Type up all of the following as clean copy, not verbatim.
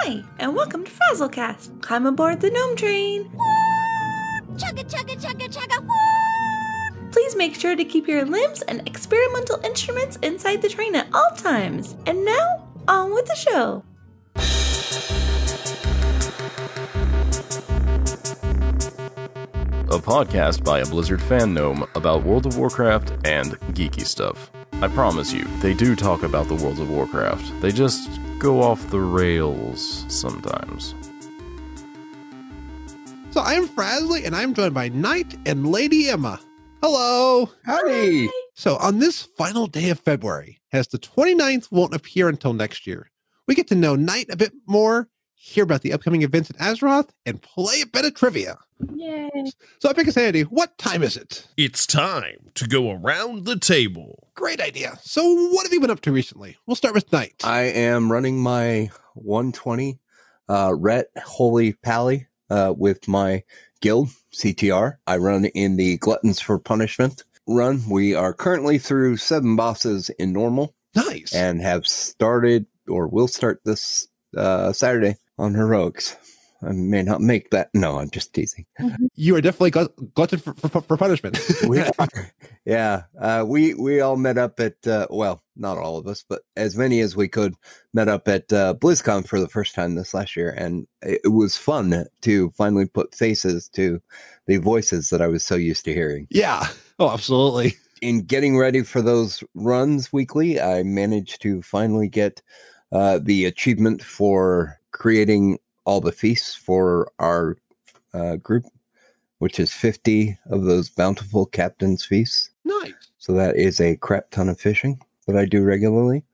Hi, and welcome to FrazlCast. Climb aboard the GNOME train. Chugga, chugga, chugga, chugga. Please make sure to keep your limbs and experimental instruments inside the train at all times. And now, on with the show. A podcast by a Blizzard fan gnome about World of Warcraft and geeky stuff. I promise you, they do talk about the World of Warcraft. They just go off the rails sometimes. So I'm Frazly, and I'm joined by Nite and Lady Emma. Hello. Howdy. Hi. So on this final day of February, as the 29th won't appear until next year, we get to know Nite a bit more, hear about the upcoming events in Azeroth, and play a bit of trivia. Yay. So Epic Sanity, what time is it? It's time to go around the table. Great idea. So what have you been up to recently? We'll start with Nite. I am running my 120 Ret Holy Pally with my guild, CTR. I run in the Gluttons for Punishment run. We are currently through 7 bosses in normal. Nice. And have started, or will start this Saturday on Heroics. I may not make that. No, I'm just teasing. You are definitely glutton for punishment. We are. Yeah. We all met up at, well, not all of us, but as many as we could met up at BlizzCon for the first time this last year. And it was fun to finally put faces to the voices that I was so used to hearing. Yeah. Oh, absolutely. In getting ready for those runs weekly, I managed to finally get the achievement for creating all the feasts for our group, which is 50 of those bountiful captain's feasts. Nice. So that is a crap ton of fishing that I do regularly.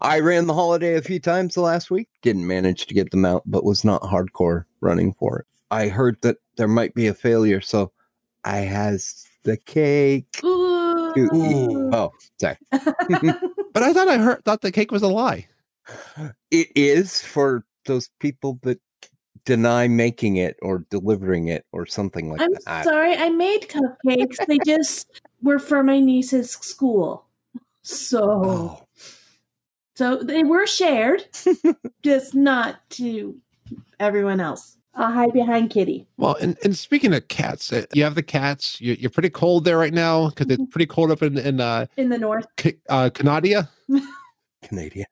I ran the holiday a few times the last week. Didn't manage to get them out, but was not hardcore running for it. I heard that there might be a failure, so I has the cake to eat. Oh, sorry. But I thought the cake was a lie. It is for those people that deny making it or delivering it or something like that. I'm sorry, I made cupcakes. They just were for my niece's school. So they were shared, just not to everyone else. I'll hide behind Kitty. Well, and speaking of cats, you have the cats. You're pretty cold there right now because it's pretty cold up in the north. Canada. Canada.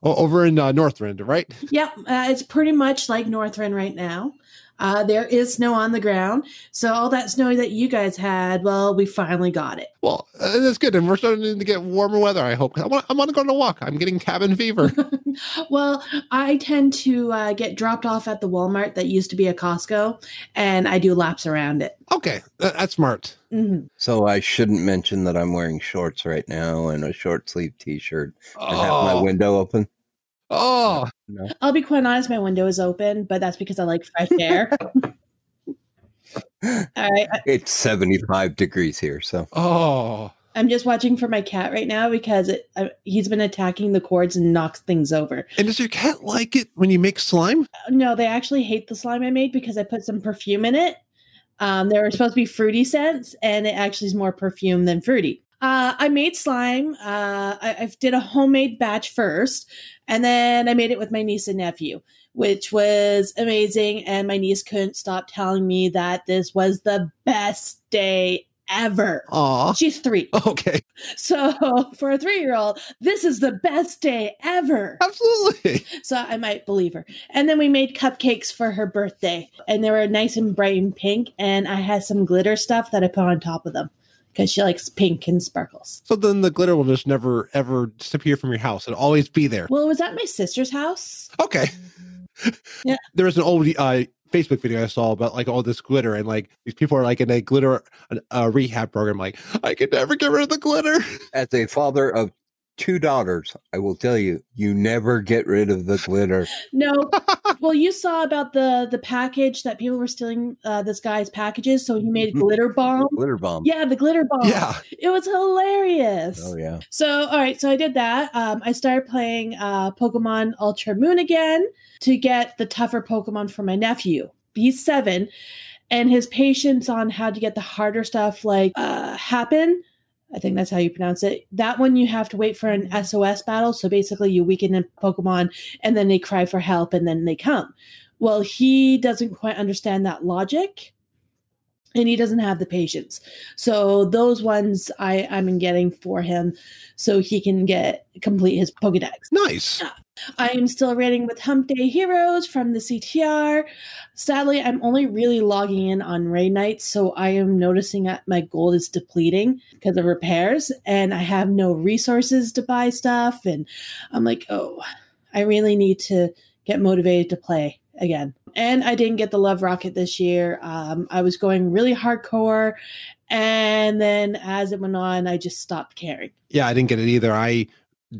Over in Northrend, right? Yep, it's pretty much like Northrend right now. There is snow on the ground, so all that snow that you guys had, well, we finally got it. Well, that's good, and we're starting to get warmer weather, I hope. I want to go on a walk. I'm getting cabin fever. Well, I tend to get dropped off at the Walmart that used to be a Costco, and I do laps around it. Okay, that's smart. Mm-hmm. So I shouldn't mention that I'm wearing shorts right now and a short sleeve t-shirt and have my window open. Oh, no. I'll be quite honest, my window is open, but that's because I like fresh air. All right. It's 75 degrees here, so. Oh. I'm just watching for my cat right now because he's been attacking the cords and knocks things over. And does your cat like it when you make slime? No, they actually hate the slime I made because I put some perfume in it. They were supposed to be fruity scents, and it actually is more perfume than fruity. I made slime. I did a homemade batch first, and then I made it with my niece and nephew, which was amazing. And my niece couldn't stop telling me that this was the best day ever. Aw. She's 3. Okay. So for a 3-year-old, this is the best day ever. Absolutely. So I might believe her. And then we made cupcakes for her birthday, and they were nice and bright and pink. And I had some glitter stuff that I put on top of them, because she likes pink and sparkles. So then the glitter will just never, ever disappear from your house. It'll always be there. Well, it was at my sister's house. Okay. Yeah. There was an old Facebook video I saw about like all this glitter, and like these people are like in a glitter rehab program. Like, I can never get rid of the glitter. As a father of 2 daughters, I will tell you, you never get rid of the glitter. No. Well, you saw about the package that people were stealing this guy's packages, so he made a glitter bomb. Glitter bomb. Yeah, the glitter bomb. Yeah. It was hilarious. Oh, yeah. So, all right, so I did that. I started playing Pokemon Ultra Moon again to get the tougher Pokemon for my nephew. He's 7, and his patience on how to get the harder stuff like happen I think that's how you pronounce it. That one you have to wait for an SOS battle. So basically you weaken a Pokemon and then they cry for help and then they come. Well, he doesn't quite understand that logic. And he doesn't have the patience. So those ones I'm getting for him so he can complete his Pokedex. Nice. I am still raiding with Hump Day Heroes from the CTR. Sadly, I'm only really logging in on raid nights, so I am noticing that my gold is depleting because of repairs, and I have no resources to buy stuff. And I'm like, oh, I really need to get motivated to play again. And I didn't get the Love Rocket this year. I was going really hardcore. And then as it went on, I just stopped caring. Yeah, I didn't get it either. I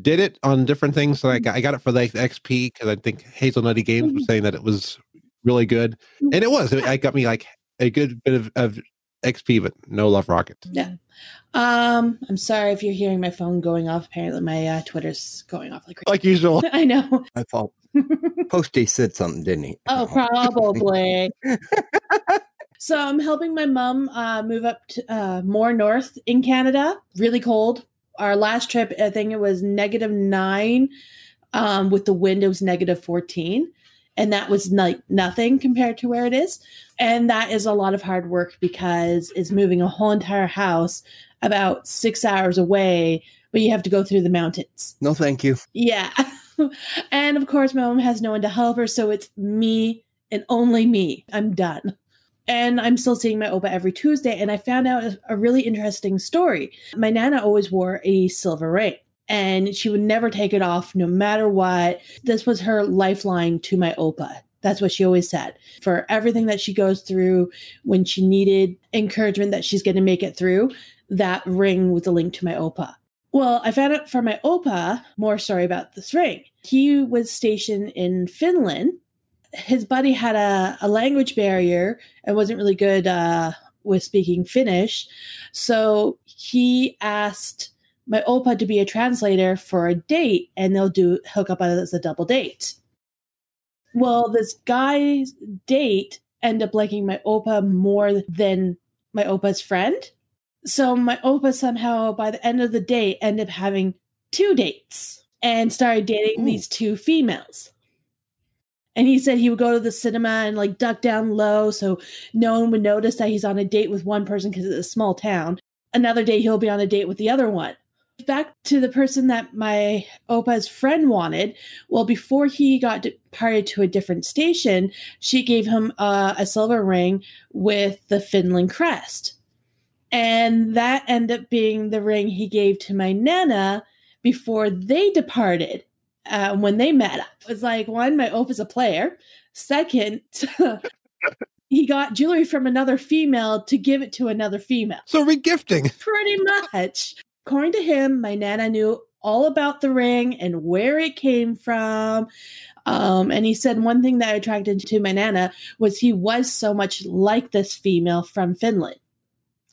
did it on different things. So I got it for the XP because I think Hazelnutty Games was saying that it was really good. And it was. It got me like a good bit of XP, but no Love Rocket. Yeah. I'm sorry if you're hearing my phone going off. Apparently my Twitter's going off like usual. I know. I thought Posty said something, didn't he? Oh, probably. So I'm helping my mom move up to more north in Canada. Really cold. Our last trip, I think it was -9. With the wind, it was -14. And that was nothing compared to where it is. And that is a lot of hard work because it's moving a whole entire house about 6 hours away, but you have to go through the mountains. No, thank you. Yeah. And of course, my mom has no one to help her. So it's me and only me. I'm done. And I'm still seeing my Opa every Tuesday. And I found out a really interesting story. My Nana always wore a silver ring. And she would never take it off no matter what. This was her lifeline to my Opa. That's what she always said. For everything that she goes through, when she needed encouragement that she's going to make it through, that ring was a link to my Opa. Well, I found out from my Opa more story about this ring. He was stationed in Finland. His buddy had a language barrier and wasn't really good with speaking Finnish. So he asked my Opa to be a translator for a date, and they'll hook up as a double date. Well, this guy's date ended up liking my Opa more than my Opa's friend. So my Opa somehow, by the end of the day, ended up having 2 dates and started dating these 2 females. And he said he would go to the cinema and like duck down low so no one would notice that he's on a date with one person because it's a small town. Another day he'll be on a date with the other one. Back to the person that my Opa's friend wanted. Well, before he got departed to a different station, she gave him a silver ring with the Finland crest. And that ended up being the ring he gave to my Nana before they departed. When they met up. It was like, one, my Opa's a player. Second, he got jewelry from another female to give it to another female. So regifting. Pretty much. According to him, my Nana knew all about the ring and where it came from. And he said one thing that attracted to my Nana was he was so much like this female from Finland.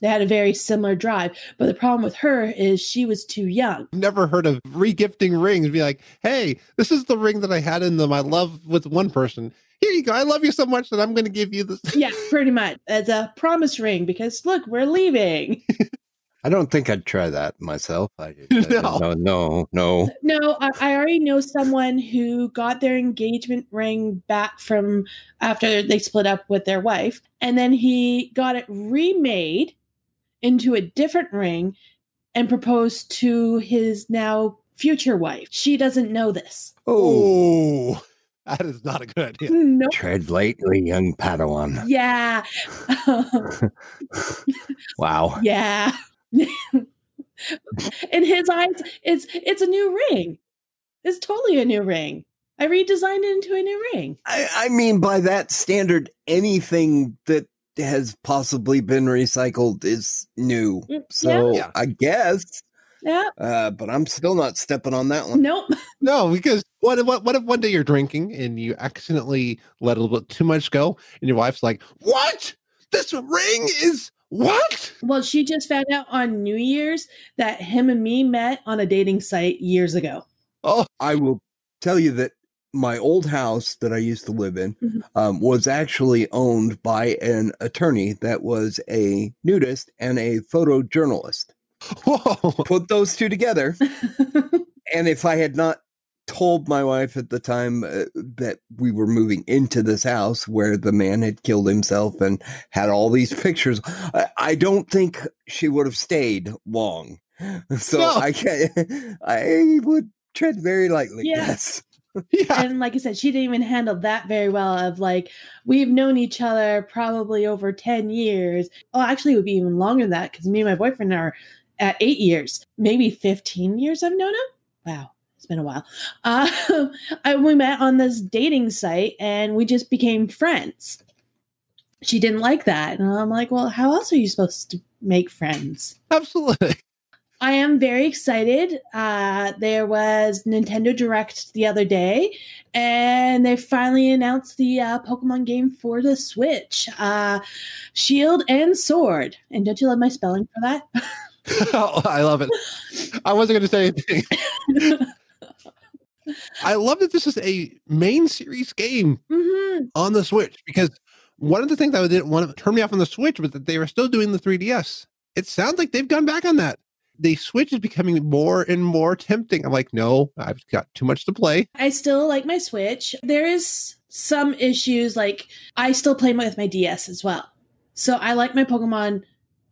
They had a very similar drive, but the problem with her is she was too young. Never heard of regifting rings. Be like, hey, this is the ring that I had in my love with one person. Here you go. I love you so much that I'm going to give you this. Yeah, pretty much. As a promise ring, because look, we're leaving. I don't think I'd try that myself. No. No, I already know someone who got their engagement ring back from after they split up with their wife, and then he got it remade into a different ring and proposed to his now future wife. She doesn't know this. Oh, that is not a good idea. No. Tread lightly, young Padawan. Yeah. Wow. Yeah. In his eyes, it's a new ring. It's totally a new ring. I redesigned it into a new ring. I mean, by that standard, anything that has possibly been recycled is new. So Yeah. I guess. Yeah. But I'm still not stepping on that one. Nope. No, because what if one day you're drinking and you accidentally let a little bit too much go, and your wife's like, "What? This ring is what?" Well, she just found out on New Year's that him and me met on a dating site years ago. Oh, I will tell you that my old house that I used to live in was actually owned by an attorney that was a nudist and a photojournalist. Whoa. Put those two together. And if I had not told my wife at the time that we were moving into this house where the man had killed himself and had all these pictures, I don't think she would have stayed long. So No. I would tread very lightly. Yeah. Yes. Yeah. And like I said, she didn't even handle that very well of like, we've known each other probably over 10 years. Oh, actually, it would be even longer than that because me and my boyfriend are at 8 years, maybe 15 years I've known him. Wow. It's been a while. We met on this dating site and we just became friends. She didn't like that. And I'm like, well, how else are you supposed to make friends? Absolutely. I am very excited. There was Nintendo Direct the other day, and they finally announced the Pokemon game for the Switch. Shield and Sword. And don't you love my spelling for that? Oh, I love it. I wasn't going to say anything. I love that this is a main series game on the Switch, because one of the things I didn't want to turn me off on the Switch was that they were still doing the 3DS. It sounds like they've gone back on that. The Switch is becoming more and more tempting. I'm like, no, I've got too much to play. I still like my Switch. There is some issues, like I still play with my DS as well. So I like my Pokemon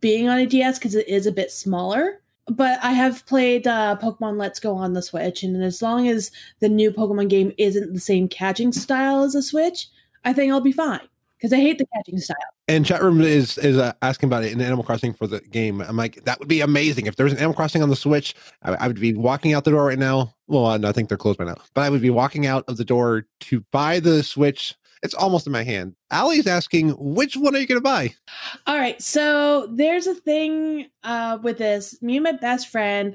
being on a DS because it is a bit smaller. But I have played Pokemon Let's Go on the Switch, and as long as the new Pokemon game isn't the same catching style as a Switch, I think I'll be fine. Because I hate the catching style. And chat room is asking about it in Animal Crossing for the game. I'm like, that would be amazing. If there was an Animal Crossing on the Switch, I would be walking out the door right now. Well, I think they're closed by now. But I would be walking out of the door to buy the Switch. It's almost in my hand. Allie's asking, which one are you going to buy? All right. So there's a thing with this. Me and my best friend,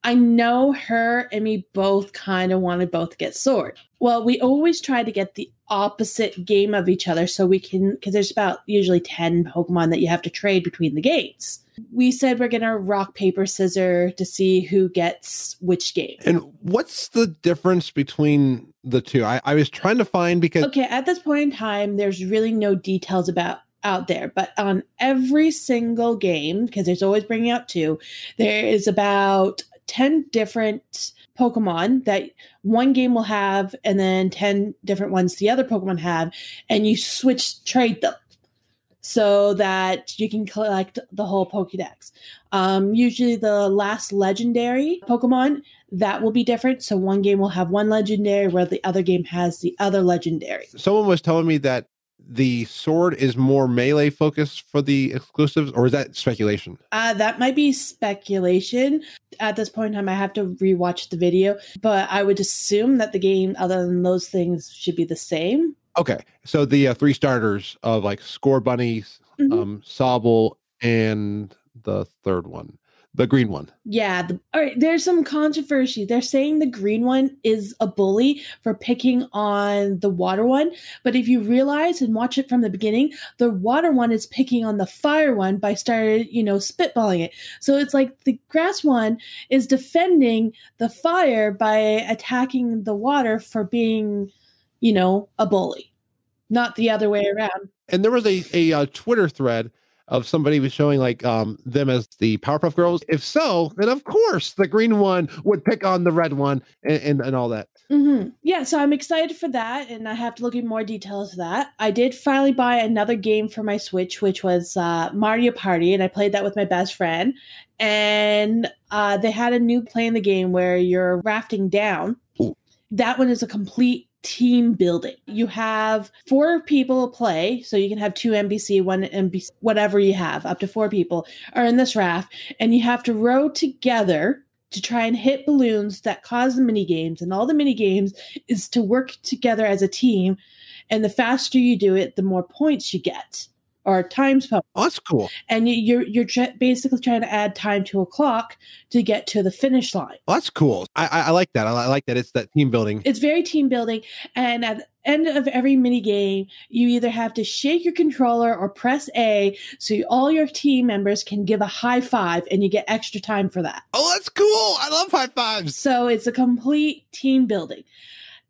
I know her and me both kind of want to both get Sword. Well, we always try to get the opposite game of each other so we can, because there's about usually 10 Pokemon that you have to trade between the games. We said we're going to rock, paper, scissors to see who gets which game. And what's the difference between the two? I was trying to find because... Okay, at this point in time, there's really no details out there, but on every single game, because there's always bringing out 2, there is about 10 different Pokemon that one game will have, and then 10 different ones the other Pokemon have, and you trade them so that you can collect the whole Pokédex. Usually the last legendary Pokemon, that will be different. So one game will have one legendary where the other game has the other legendary. Someone was telling me that the Sword is more melee focused for the exclusives, or is that speculation? That might be speculation. At this point in time, I have to rewatch the video, but I would assume that the game, other than those things, should be the same. Okay, so the 3 starters of like Score Bunnies, Sobble, and the third one, the green one. Yeah. All right. There's some controversy. They're saying the green one is a bully for picking on the water one. But if you realize and watch it from the beginning, the water one is picking on the fire one by spitballing it. So it's like the grass one is defending the fire by attacking the water for being, a bully, not the other way around. And there was a Twitter thread of somebody was showing like them as the Powerpuff Girls. If so, then of course the green one would pick on the red one and all that. Mm-hmm. Yeah, so I'm excited for that, and I have to look at more details of that. I did finally buy another game for my Switch, which was Mario Party, and I played that with my best friend. And they had a new play in the game where you're rafting down. Ooh. That one is a complete team building. You have 4 people play, so you can have 2 NPC, 1 NPC, whatever you have, up to 4 people are in this raft, and you have to row together to try and hit balloons that cause the mini games. And all the mini games is to work together as a team, and the faster you do it, the more points you get. Or times points. Oh, that's cool. And you're basically trying to add time to a clock to get to the finish line. Oh, that's cool. I like that. I like that it's that team building. It's very team building. And at the end of every mini game, you either have to shake your controller or press A so all your team members can give a high five, and you get extra time for that. Oh, that's cool. I love high fives. So it's a complete team building.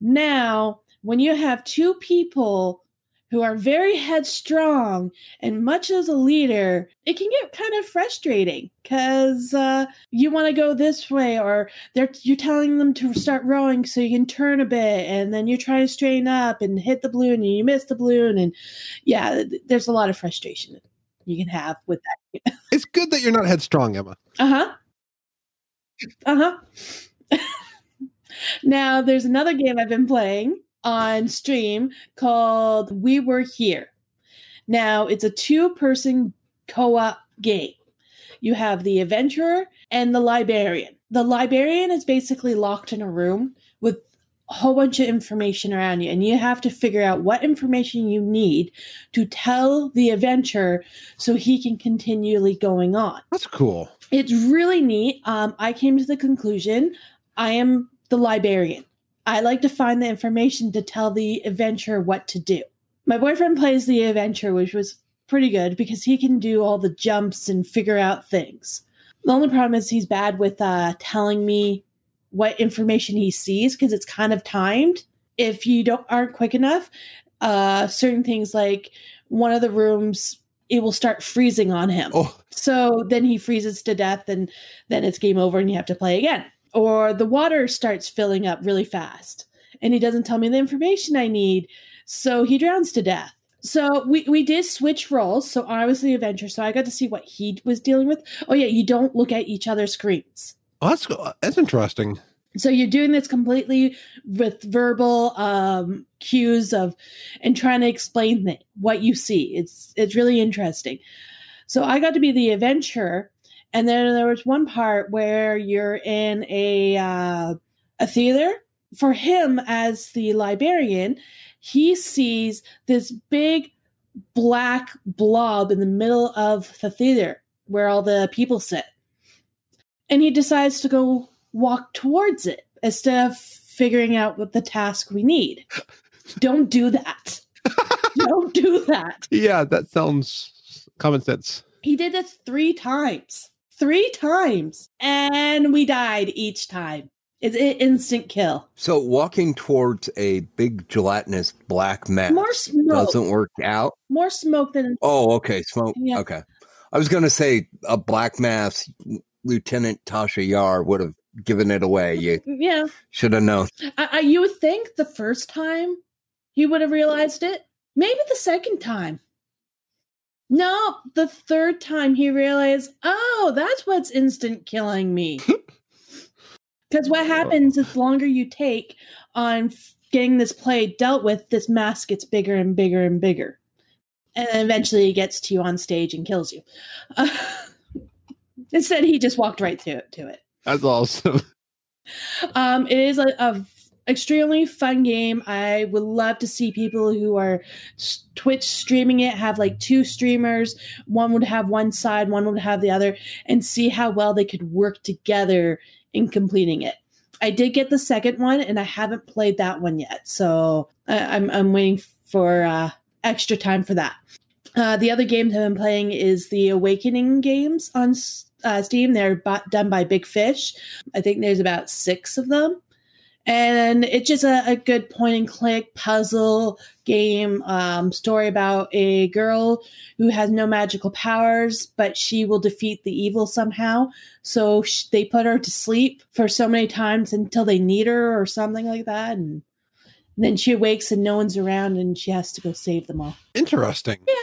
Now, when you have 2 people who are very headstrong and much as a leader, it can get kind of frustrating because you want to go this way, or you're telling them to start rowing so you can turn a bit, and then you're trying to straighten up and hit the balloon and you miss the balloon. And yeah, there's a lot of frustration you can have with that. It's good that you're not headstrong, Emma. Now, there's another game I've been playing on stream called We Were Here. Now, it's a 2-person co-op game. You have the adventurer and the librarian. The librarian is basically locked in a room with a whole bunch of information around you, and you have to figure out what information you need to tell the adventurer so he can continually going on. That's cool. It's really neat. I came to the conclusion I am the librarian. I like to find the information to tell the adventurer what to do. My boyfriend plays the adventurer, which was pretty good because he can do all the jumps and figure out things. The only problem is he's bad with telling me what information he sees because it's kind of timed. If you aren't quick enough, certain things like one of the rooms, it will start freezing on him. Oh. So then he freezes to death and then it's game over and you have to play again. Or the water starts filling up really fast and he doesn't tell me the information I need. So he drowns to death. So we did switch roles. So I was the adventurer. So I got to see what he was dealing with. Oh yeah, you don't look at each other's screens. Oh, that's interesting. So you're doing this completely with verbal cues and trying to explain what you see. It's really interesting. So I got to be the adventurer. And then there was one part where you're in a theater. For him, as the librarian, he sees this big black blob in the middle of the theater where all the people sit. And he decides to go walk towards it instead of figuring out what the task we need. Don't do that. Don't do that. Yeah, that sounds common sense. He did it 3 times. 3 times. And we died each time. It's an instant kill. So walking towards a big gelatinous black mass More smoke. doesn't work out? More smoke than... Oh, okay. Smoke. Yeah. Okay. I was going to say a black mass, Lieutenant Tasha Yar would have given it away. You should have known. You would think the first time he would have realized it. Maybe the second time. No, the third time he realized, oh, that's what's instant killing me. Because what happens is the longer you take on getting this play dealt with, this mask gets bigger and bigger and bigger. And then eventually it gets to you on stage and kills you. Instead, he just walked right to it. That's awesome. It is a extremely fun game. I would love to see people who are Twitch streaming it have like 2 streamers. One would have one side, one would have the other, and see how well they could work together in completing it. I did get the second one, and I haven't played that one yet, so I'm waiting for extra time for that. The other games I've been playing is the Awakening games on Steam. They're done by Big Fish. I think there's about 6 of them. And it's just a good point-and-click puzzle game story about a girl who has no magical powers, but she will defeat the evil somehow. So they put her to sleep for so many times until they need her or something like that. And then she awakes and no one's around and she has to go save them all. Interesting. Yeah.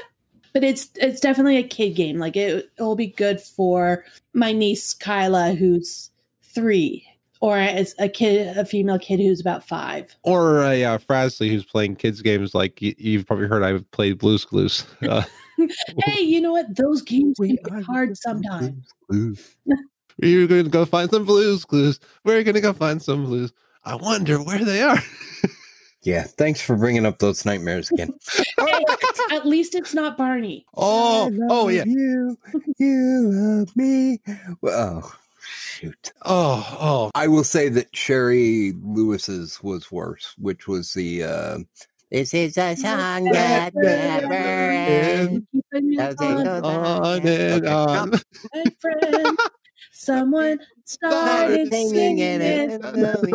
But it's definitely a kid game. Like it'll be good for my niece, Kyla, who's 3. Or as a female kid who's about 5. Or Frazley, who's playing kids games like you've probably heard I've played Blue's Clues. Hey, you know what? Those games can be hard sometimes. We're going to go find some Blue's Clues. We're going to go find some blues. I wonder where they are. Yeah, thanks for bringing up those nightmares again. Hey, at least it's not Barney. Oh yeah. You love me. Oh. Shoot. Oh. I will say that Sherry Lewis's was worse, which was the this is a song that never ends. On and on. My friend, Someone started singing it. and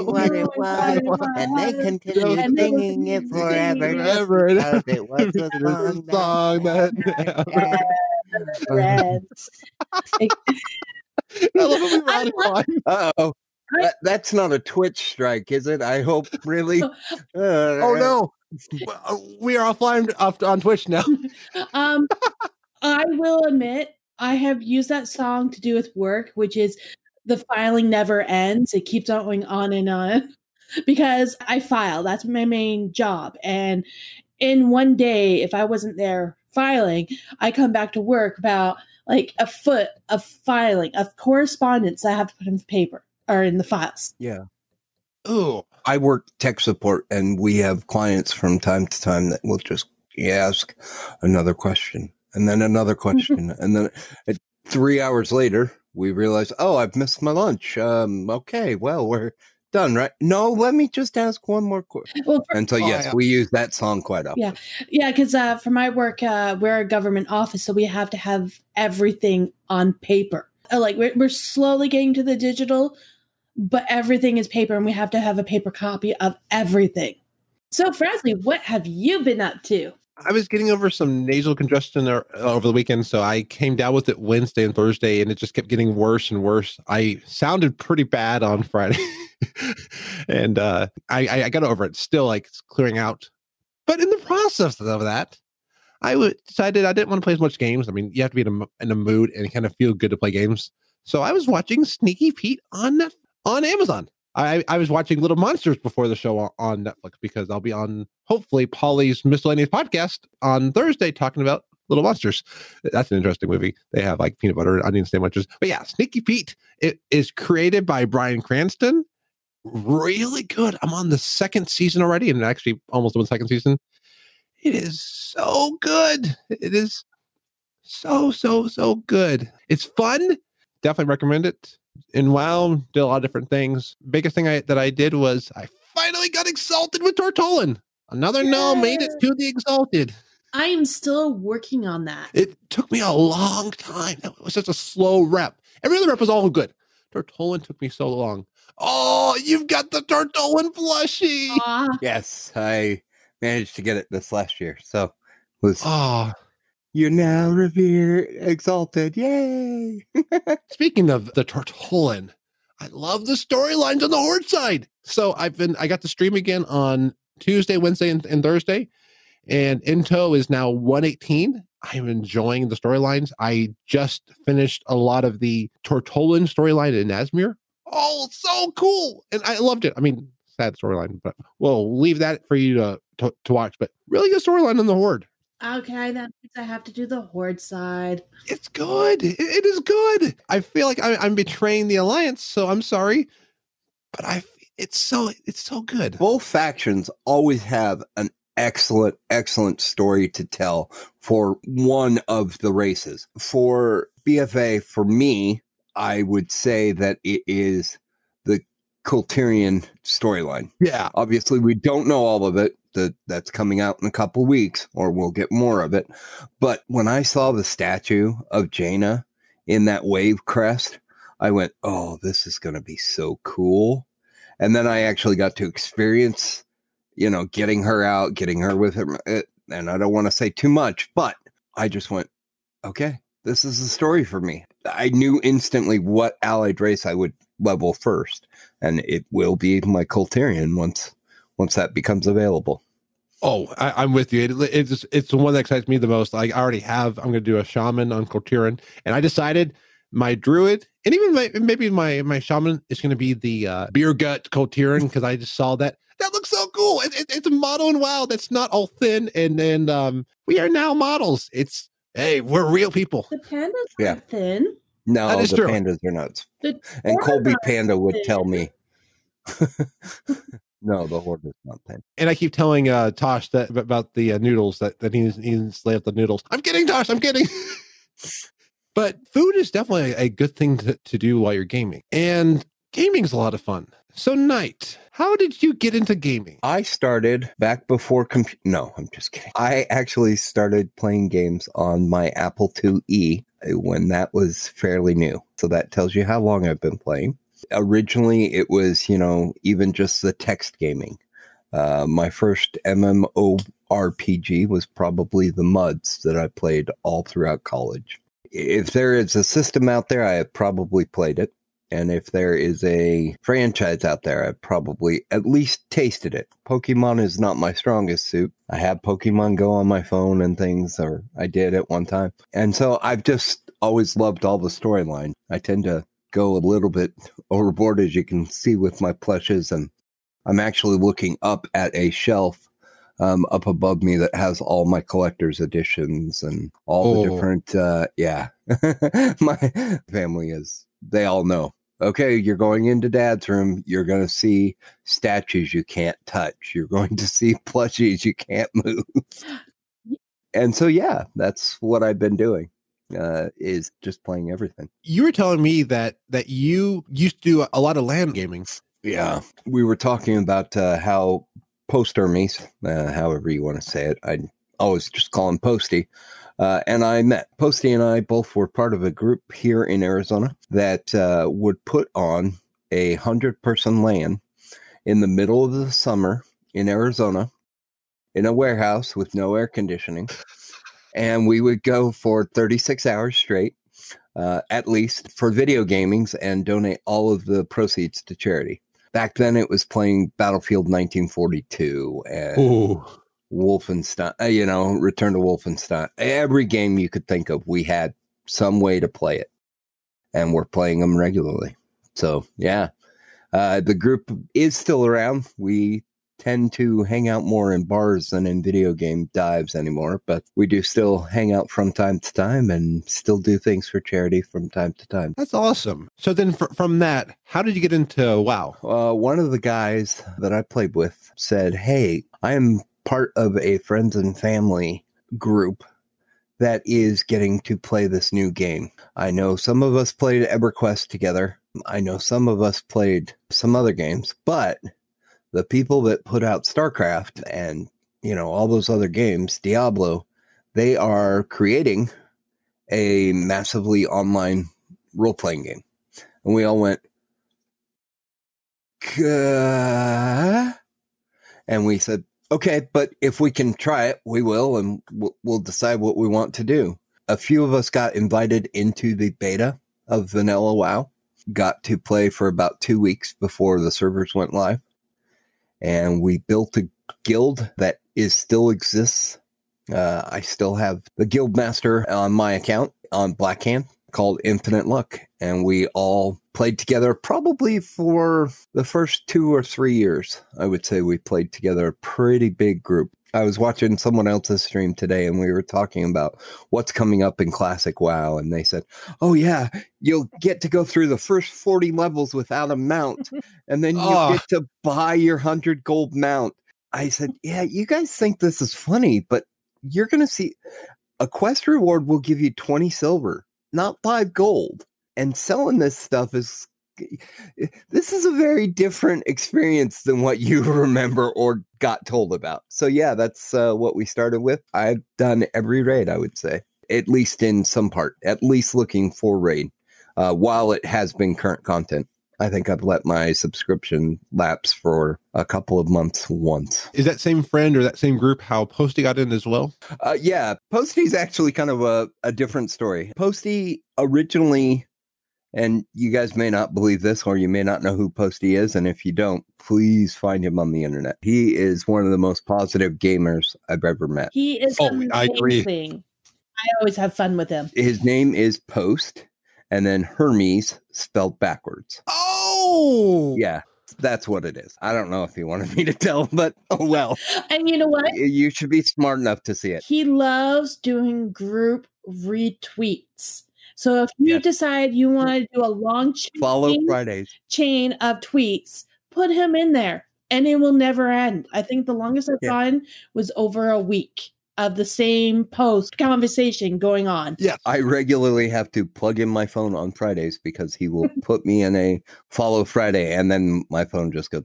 what it was, and they continued And they singing it forever, Forever. because it was a It was a song that never ends. I love when we run on. Uh-oh. That's not a Twitch strike, is it? I hope, really. Oh no, we are offline on Twitch now. I will admit I have used that song to do with work, which is the filing never ends. It keeps going on and on because I file. That's my main job. And in one day, if I wasn't there filing, I come back to work about like a foot of filing, of correspondence I have to put in the paper or in the files. Yeah. Ooh. I work tech support, and we have clients from time to time that will just ask another question and then another question. And then 3 hours later, we realize, oh, I've missed my lunch. Okay, well, we're done, right? No, let me just ask one more question. Well, And so, yes, we use that song quite often. Yeah, because for my work, we're a government office, so we have to have everything on paper. Like we're slowly getting to the digital, but everything is paper, and we have to have a paper copy of everything. So, Frasley, what have you been up to? I was getting over some nasal congestion over the weekend, so I came down with it Wednesday and Thursday, and it just kept getting worse and worse. I sounded pretty bad on Friday, and I got over it. Still, like, it's clearing out. But in the process of that, I decided I didn't want to play as much games. I mean, you have to be in a mood and kind of feel good to play games. So I was watching Sneaky Pete on Amazon. I was watching Little Monsters before the show on Netflix because I'll be on, hopefully, Polly's Miscellaneous Podcast on Thursday talking about Little Monsters. That's an interesting movie. They have like peanut butter and onion sandwiches. But yeah, Sneaky Pete, it is created by Bryan Cranston. Really good. I'm on the second season already, and actually almost on the second season. It is so good. It is so good. It's fun. Definitely recommend it. And WoW did a lot of different things. Biggest thing that I did was I finally got exalted with Tortollan. Another gnome made it to the exalted. I am still working on that. It took me a long time. It was such a slow rep. Every other rep was all good. Tortollan took me so long. Oh, you've got the Tortollan plushie. Yes, I managed to get it this last year. So it was you're now revered, exalted. Yay. Speaking of the Tortollan, I love the storylines on the Horde side. So I got to stream again on Tuesday, Wednesday, and Thursday. And Into is now 118. I am enjoying the storylines. I just finished a lot of the Tortollan storyline in Nazmir. Oh, so cool. And I loved it. I mean, sad storyline, but we'll leave that for you to watch. But really good storyline on the Horde. Okay, that means I have to do the Horde side. It's good. It is good. I feel like I'm betraying the Alliance, so I'm sorry. But it's so good. Both factions always have an excellent story to tell for one of the races. For BFA, for me, I would say that it is the Kulturian storyline. Yeah. Obviously, we don't know all of it. That's coming out in a couple weeks, or we'll get more of it. But when I saw the statue of Jaina in that wave crest, I went, oh, this is going to be so cool. And then I actually got to experience, getting her out, getting her with him. And I don't want to say too much, but I just went, okay, this is the story for me. I knew instantly what allied race I would level first, and it will be my Kulturian once that becomes available. Oh, I'm with you. It's the one that excites me the most. Like, I'm going to do a shaman on Kulturian, and I decided my druid, and even maybe my shaman is going to be the beer gut Kulturian, because I just saw that. That looks so cool. It's a model in WoW that's not all thin, and we are now models. Hey, we're real people. The pandas are thin. No, that is the true. pandas are nuts. And Colby Panda would tell me. No, the Horde is not thin. And I keep telling Tosh that about the noodles that he needs to lay out the noodles. I'm kidding, Tosh. I'm kidding. But food is definitely a good thing to do while you're gaming. And gaming's a lot of fun. So, Nite, how did you get into gaming? I started back before No, I'm just kidding. I actually started playing games on my Apple IIe when that was fairly new. So that tells you how long I've been playing. Originally, it was, even just the text gaming. My first MMORPG was probably the Muds that I played all throughout college. If there is a system out there, I have probably played it. And if there is a franchise out there, I've probably at least tasted it. Pokemon is not my strongest suit. I have Pokemon Go on my phone and things, or I did at one time. And so I've just always loved all the storyline. I tend to go a little bit overboard, as you can see with my plushes. And I'm actually looking up at a shelf up above me that has all my collector's editions and all the different, my family they all know. Okay, you're going into Dad's room. You're going to see statues you can't touch. You're going to see plushies you can't move. And so, yeah, that's what I've been doing, is just playing everything. You were telling me that you used to do a lot of LAN gaming. Yeah, we were talking about how post-ermies, however you want to say it, I always just call him Posty. And I met Posty, and I both were part of a group here in Arizona that would put on 100-person LAN in the middle of the summer in Arizona in a warehouse with no air conditioning. And we would go for 36 hours straight, at least, for video gamings, and donate all of the proceeds to charity. Back then, it was playing Battlefield 1942 and Wolfenstein, Return to Wolfenstein. Every game you could think of, we had some way to play it, and we're playing them regularly. So, yeah, the group is still around. We tend to hang out more in bars than in video game dives anymore, but we do still hang out from time to time and still do things for charity from time to time. That's awesome. So then from that, how did you get into WoW? One of the guys that I played with said, hey, I am part of a friends and family group that is getting to play this new game. I know some of us played EverQuest together. I know some of us played some other games, but the people that put out StarCraft and, all those other games, Diablo, they are creating a massively online role-playing game. And we all went, Gah. And we said, okay, but if we can try it, we will, and we'll decide what we want to do. A few of us got invited into the beta of Vanilla WoW, got to play for about 2 weeks before the servers went live. And we built a guild that still exists. I still have the guild master on my account on Blackhand called Infinite Luck. And we all played together probably for the first 2 or 3 years. I would say we played together, a pretty big group. I was watching someone else's stream today, and we were talking about what's coming up in Classic WoW. And they said, oh, yeah, you'll get to go through the first 40 levels without a mount. And then you get to buy your 100 gold mount. I said, yeah, you guys think this is funny, but you're going to see a quest reward will give you 20 silver, not 5 gold. And selling this stuff is a very different experience than what you remember or got told about. So yeah, that's what we started with. I've done every raid, I would say, at least in some part, at least looking for raid, while it has been current content. I think I've let my subscription lapse for a couple of months once. Is that same friend or that same group how Posty got in as well? Yeah, Posty's actually kind of a different story. Posty originally, and you guys may not believe this, or you may not know who Posty is. And if you don't, please find him on the internet. He is one of the most positive gamers I've ever met. He is amazing. I agree. I always have fun with him. His name is Post, and then Hermes spelled backwards. Oh! Yeah, that's what it is. I don't know if he wanted me to tell, but oh well. And you know what? You should be smart enough to see it. He loves doing group retweets. So if you decide you want to do a long Follow Fridays chain of tweets, put him in there and it will never end. I think the longest I've gone was over a week of the same post conversation going on. Yeah, I regularly have to plug in my phone on Fridays because he will put me in a follow Friday and then my phone just goes,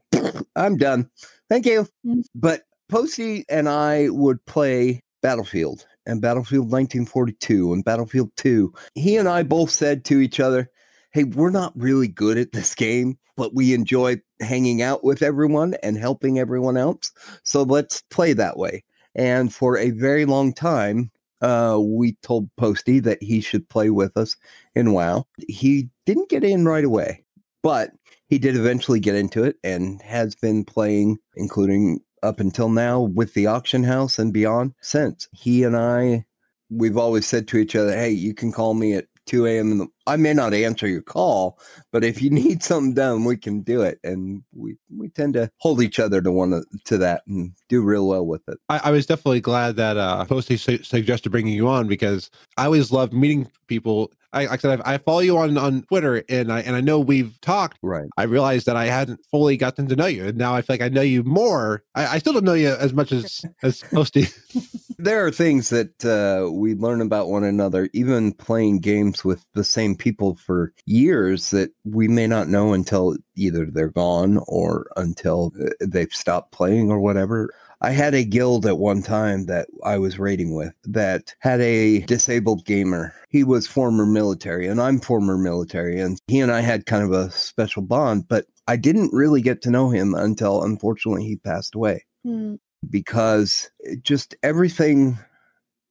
I'm done. Thank you. But Posty and I would play Battlefield. and Battlefield 1942 and Battlefield 2, he and I both said to each other, hey, we're not really good at this game, but we enjoy hanging out with everyone and helping everyone else. So let's play that way. And for a very long time, we told Posty that he should play with us in WoW. He didn't get in right away, but he did eventually get into it and has been playing, including up until now, with the auction house and beyond since. He and I, we've always said to each other, hey, you can call me at 2 a.m. I may not answer your call, but if you need something done, we can do it. And we tend to hold each other to that and do real well with it. I was definitely glad that Posty suggested bringing you on, because I always love meeting people. Like I said, I follow you on Twitter, and I know we've talked. Right. I realized that I hadn't fully gotten to know you, and now I feel like I know you more. I still don't know you as much as Posty. There are things that we learn about one another, even playing games with the same people for years, that we may not know until either they're gone or until they've stopped playing or whatever. I had a guild at one time that I was raiding with that had a disabled gamer. He was former military, and I'm former military, and he and I had kind of a special bond, but I didn't really get to know him until, unfortunately, he passed away. Because just everything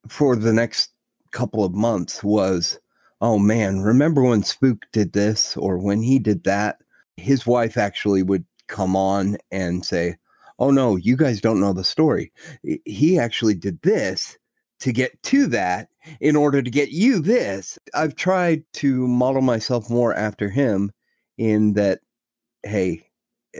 for the next couple of months was, oh man, remember when Spook did this or when he did that? His wife actually would come on and say, oh no, you guys don't know the story. He actually did this to get to that in order to get you this. I've tried to model myself more after him in that, hey,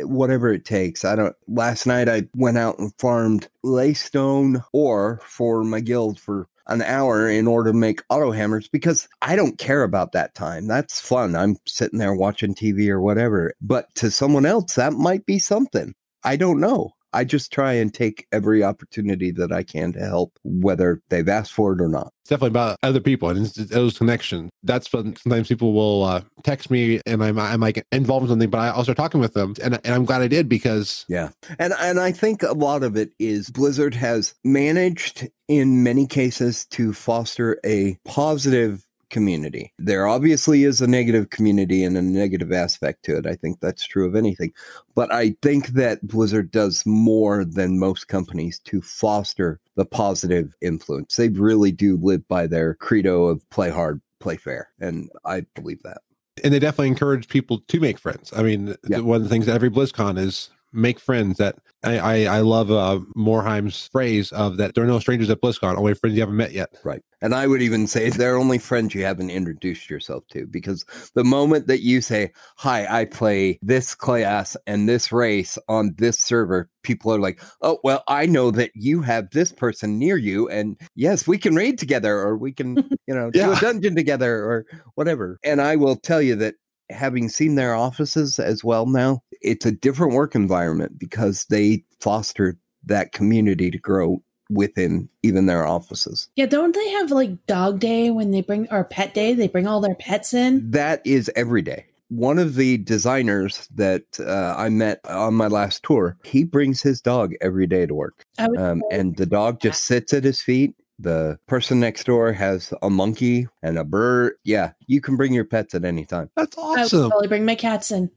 whatever it takes. Last night I went out and farmed laystone ore for my guild for an hour in order to make auto hammers, because I don't care about that time. That's fun. I'm sitting there watching TV or whatever. But to someone else, that might be something. I don't know. I just try and take every opportunity that I can to help, whether they've asked for it or not. It's definitely about other people and those connections. That's when sometimes people will text me and I might get involved in something, but I'll start talking with them. And I'm glad I did, because... Yeah. And I think a lot of it is Blizzard has managed in many cases to foster a positive community. There obviously is a negative community and a negative aspect to it. I think that's true of anything. But I think that Blizzard does more than most companies to foster the positive influence. They really do live by their credo of play hard, play fair. And I believe that. And they definitely encourage people to make friends. I mean, one of the things at every BlizzCon is make friends. That I love Morheim's phrase of that there are no strangers at BlizzCon, only friends you haven't met yet. Right. And I would even say they're only friends you haven't introduced yourself to, because the moment that you say, hi, I play this class and this race on this server, people are like, oh, well, I know that you have this person near you, and yes, we can raid together, or we can, do a dungeon together or whatever. And I will tell you that having seen their offices as well now, it's a different work environment because they foster that community to grow within even their offices. Yeah, don't they have like dog day when they bring, or pet day, they bring all their pets in? That is every day. One of the designers that I met on my last tour, he brings his dog every day to work. And the dog just sits at his feet. The person next door has a monkey and a bird. Yeah, you can bring your pets at any time. That's awesome. I would probably bring my cats in.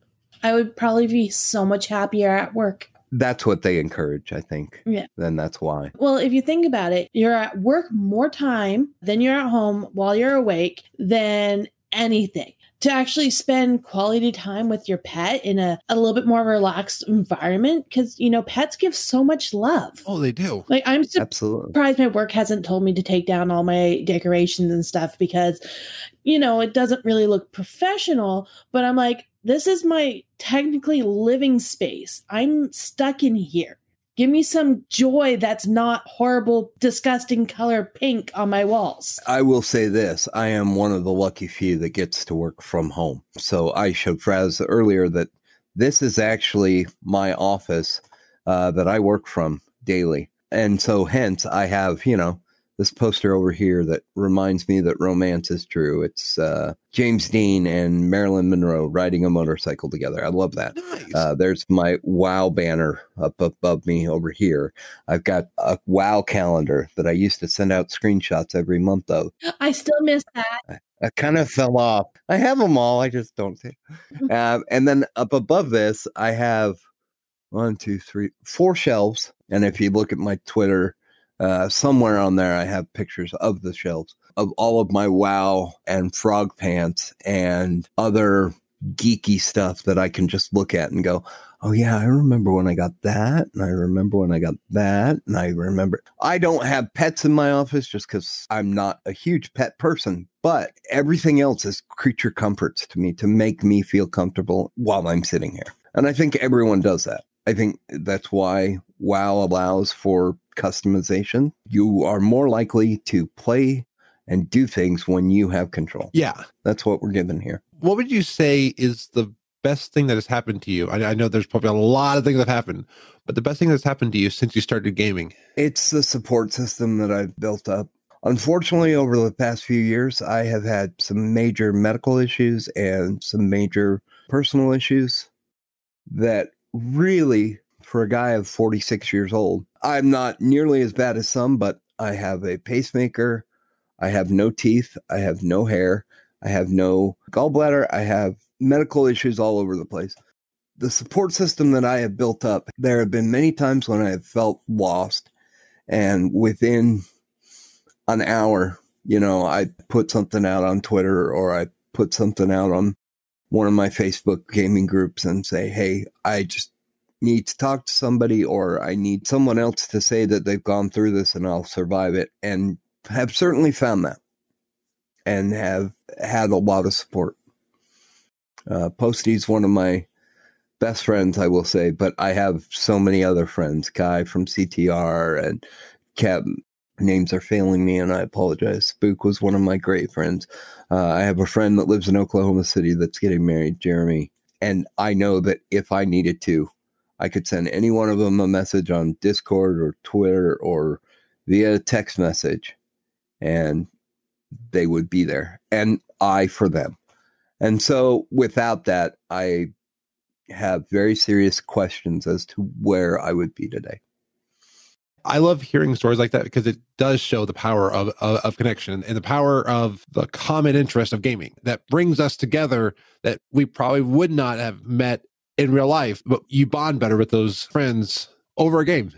I would probably be so much happier at work. That's what they encourage, I think. Yeah. Then that's why. Well, if you think about it, you're at work more time than you're at home while you're awake than anything. To actually spend quality time with your pet in a little bit more relaxed environment, because, pets give so much love. Oh, they do. Like, I'm Absolutely. surprised my work hasn't told me to take down all my decorations and stuff, because, it doesn't really look professional, but I'm like, this is my technically living space. I'm stuck in here. Give me some joy that's not horrible, disgusting color pink on my walls. I will say this. I am one of the lucky few that gets to work from home. So I showed Fraz earlier that this is actually my office that I work from daily. And so hence I have, this poster over here that reminds me that romance is true. It's James Dean and Marilyn Monroe riding a motorcycle together. I love that. Nice. There's my WoW banner up above me over here. I've got a WoW calendar that I used to send out screenshots every month of. I still miss that. I kind of fell off. I have them all. I just don't see. And then up above this, I have 4 shelves. And if you look at my Twitter, somewhere on there, I have pictures of the shelves of all of my WoW and Frog Pants and other geeky stuff that I can just look at and go, oh yeah, I remember when I got that. And I remember when I got that. And I remember I don't have pets in my office just because I'm not a huge pet person, but everything else is creature comforts to me to make me feel comfortable while I'm sitting here. And I think everyone does that. I think that's why WoW allows for customization. You are more likely to play and do things when you have control. Yeah. That's what we're given here. What would you say is the best thing that has happened to you? I know there's probably a lot of things that have happened, but the best thing that's happened to you since you started gaming? It's the support system that I've built up. Unfortunately, over the past few years, I have had some major medical issues and some major personal issues that really, for a guy of 46 years old, I'm not nearly as bad as some, but I have a pacemaker. I have no teeth. I have no hair. I have no gallbladder. I have medical issues all over the place. The support system that I have built up, there have been many times when I have felt lost. And within an hour, I put something out on Twitter or I put something out on one of my Facebook gaming groups and say, hey, I just need to talk to somebody, or I need someone else to say that they've gone through this and I'll survive it. And have certainly found that and have had a lot of support. Posty's one of my best friends, I will say, but I have so many other friends. Kai from CTR and Cap, names are failing me and I apologize. Spook was one of my great friends. I have a friend that lives in Oklahoma City that's getting married, Jeremy. And I know that if I needed to, I could send any one of them a message on Discord or Twitter or via text message, and they would be there, and I for them. And so without that, I have very serious questions as to where I would be today. I love hearing stories like that because it does show the power of connection and the power of the common interest of gaming that brings us together that we probably would not have met in real life, but you bond better with those friends over a game.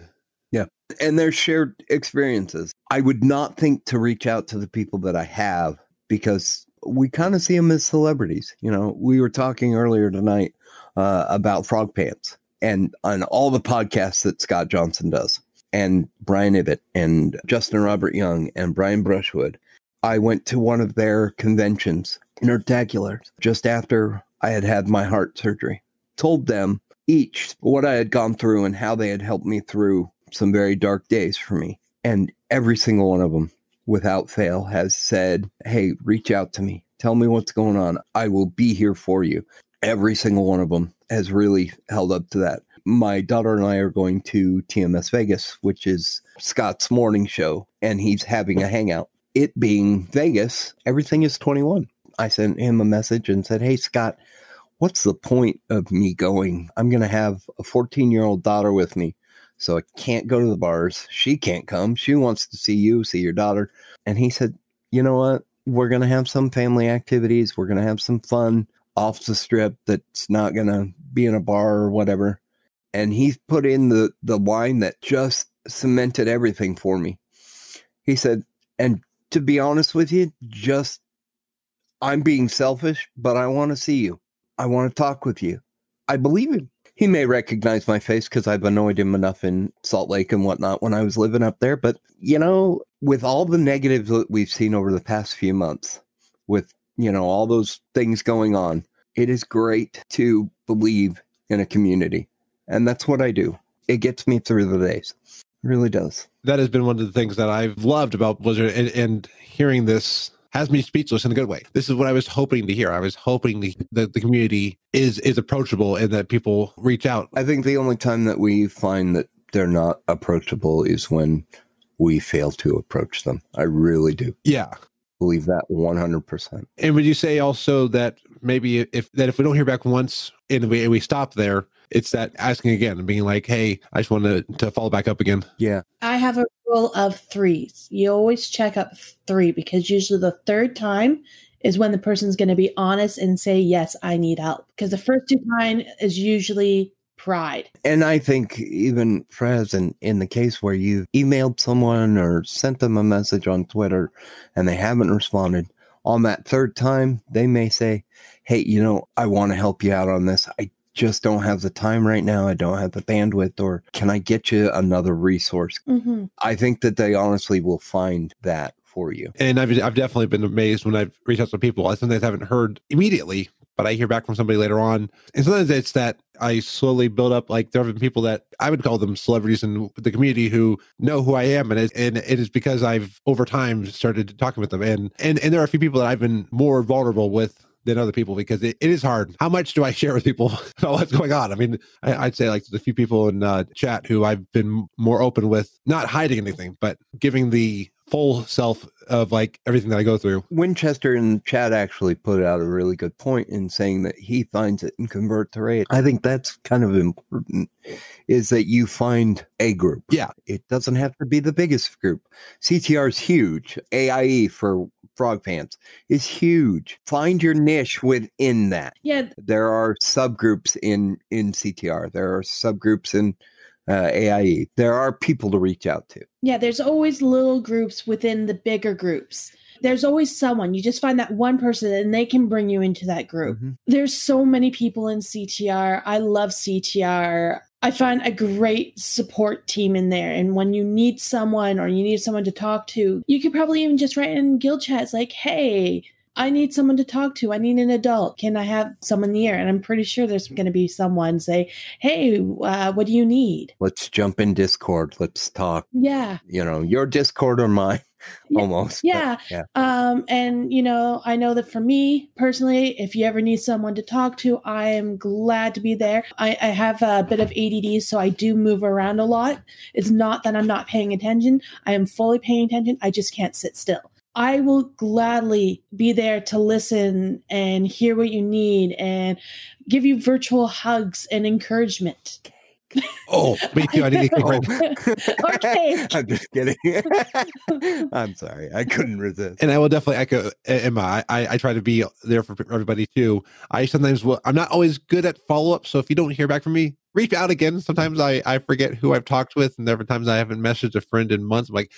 Yeah. And there's shared experiences. I would not think to reach out to the people that I have because we kind of see them as celebrities. We were talking earlier tonight about Frog Pants and on all the podcasts that Scott Johnson does. And Brian Ibbett and Justin Robert Young and Brian Brushwood. I went to one of their conventions, Nerdtaculars, just after I had had my heart surgery. Told them each what I had gone through and how they had helped me through some very dark days for me. And every single one of them, without fail, has said, hey, reach out to me. Tell me what's going on. I will be here for you. Every single one of them has really held up to that. My daughter and I are going to TMS Vegas, which is Scott's morning show, and he's having a hangout. It being Vegas, everything is 21. I sent him a message and said, hey, Scott, what's the point of me going? I'm going to have a 14-year-old daughter with me, so I can't go to the bars. She can't come. She wants to see you, see your daughter. And he said, you know what? We're going to have some family activities. We're going to have some fun off the strip that's not going to be in a bar or whatever. And he put in the line that just cemented everything for me. He said, and to be honest with you, I'm being selfish, but I want to see you. I want to talk with you. I believe him. He may recognize my face because I've annoyed him enough in Salt Lake and whatnot when I was living up there. But, with all the negatives that we've seen over the past few months, with, all those things going on, it is great to believe in a community. And that's what I do. It gets me through the days. It really does. That has been one of the things that I've loved about Blizzard, and hearing this has me speechless in a good way. This is what I was hoping to hear. I was hoping that the community is approachable and that people reach out. I think the only time that we find that they're not approachable is when we fail to approach them. I really do Yeah. believe that 100%. And would you say also that maybe if we don't hear back once and we stop there, it's that asking again and being like, hey, I just want to follow back up again. Yeah. I have a rule of 3s. You always check up 3 because usually the third time is when the person's going to be honest and say, yes, I need help. Because the first 2 times is usually pride. And I think even, Fraz, in the case where you emailed someone or sent them a message on Twitter and they haven't responded, on that third time, they may say, hey, I want to help you out on this. I just don't have the time right now. I don't have the bandwidth, or can I get you another resource? Mm-hmm. I think that they honestly will find that for you. And I've definitely been amazed when I've reached out to people. I sometimes haven't heard immediately, but I hear back from somebody later on. And sometimes it's that I slowly build up, like there have been people that I would call them celebrities in the community who know who I am. And it is because I've over time started talking with them. And there are a few people that I've been more vulnerable with than other people, because it is hard. How much do I share with people about what's going on? I mean, I'd say like there's a few people in chat who I've been more open with, not hiding anything, but giving the full self of like everything that I go through. Winchester in chat actually put out a really good point in saying that he finds it in Convert to Raid. I think that's kind of important, is that you find a group. Yeah. It doesn't have to be the biggest group. CTR is huge. AIE for Frog fans is huge. Find your niche within that. Yeah. There are subgroups in CTR. There are subgroups in AIE. There are people to reach out to. Yeah, there's always little groups within the bigger groups. There's always someone. You just find that one person and they can bring you into that group. Mm-hmm. There's so many people in CTR. I love CTR. I find a great support team in there. And when you need someone or you need someone to talk to, you could probably even just write in guild chats like, hey, I need someone to talk to. I need an adult. Can I have someone near? And I'm pretty sure there's going to be someone say, hey, what do you need? Let's jump in Discord. Let's talk. Yeah. Your Discord or mine. Yeah. Almost. Yeah. Yeah. And, I know that for me personally, if you ever need someone to talk to, I am glad to be there. I have a bit of ADD, so I do move around a lot. It's not that I'm not paying attention. I am fully paying attention. I just can't sit still. I will gladly be there to listen and hear what you need and give you virtual hugs and encouragement. Oh, me too. I need to right now. Okay. I'm just kidding. I'm sorry. I couldn't resist. And I will definitely echo Emma. I try to be there for everybody too. I'm not always good at follow-up. So if you don't hear back from me, reach out again. Sometimes I forget who I've talked with, and there are times I haven't messaged a friend in months. I'm like,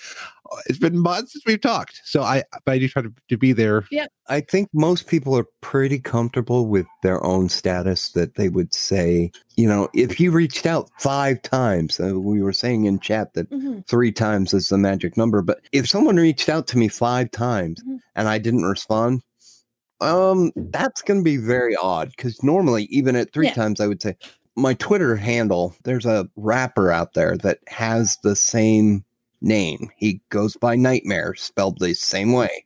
oh, it's been months since we've talked. So I do try to be there. Yeah. I think most people are pretty comfortable with their own status, that they would say, if you reached out 5 times, we were saying in chat that 3 times is the magic number. But if someone reached out to me 5 times and I didn't respond, that's going to be very odd, because normally even at 3 times I would say, my Twitter handle, there's a rapper out there that has the same name. He goes by Nightmare, spelled the same way.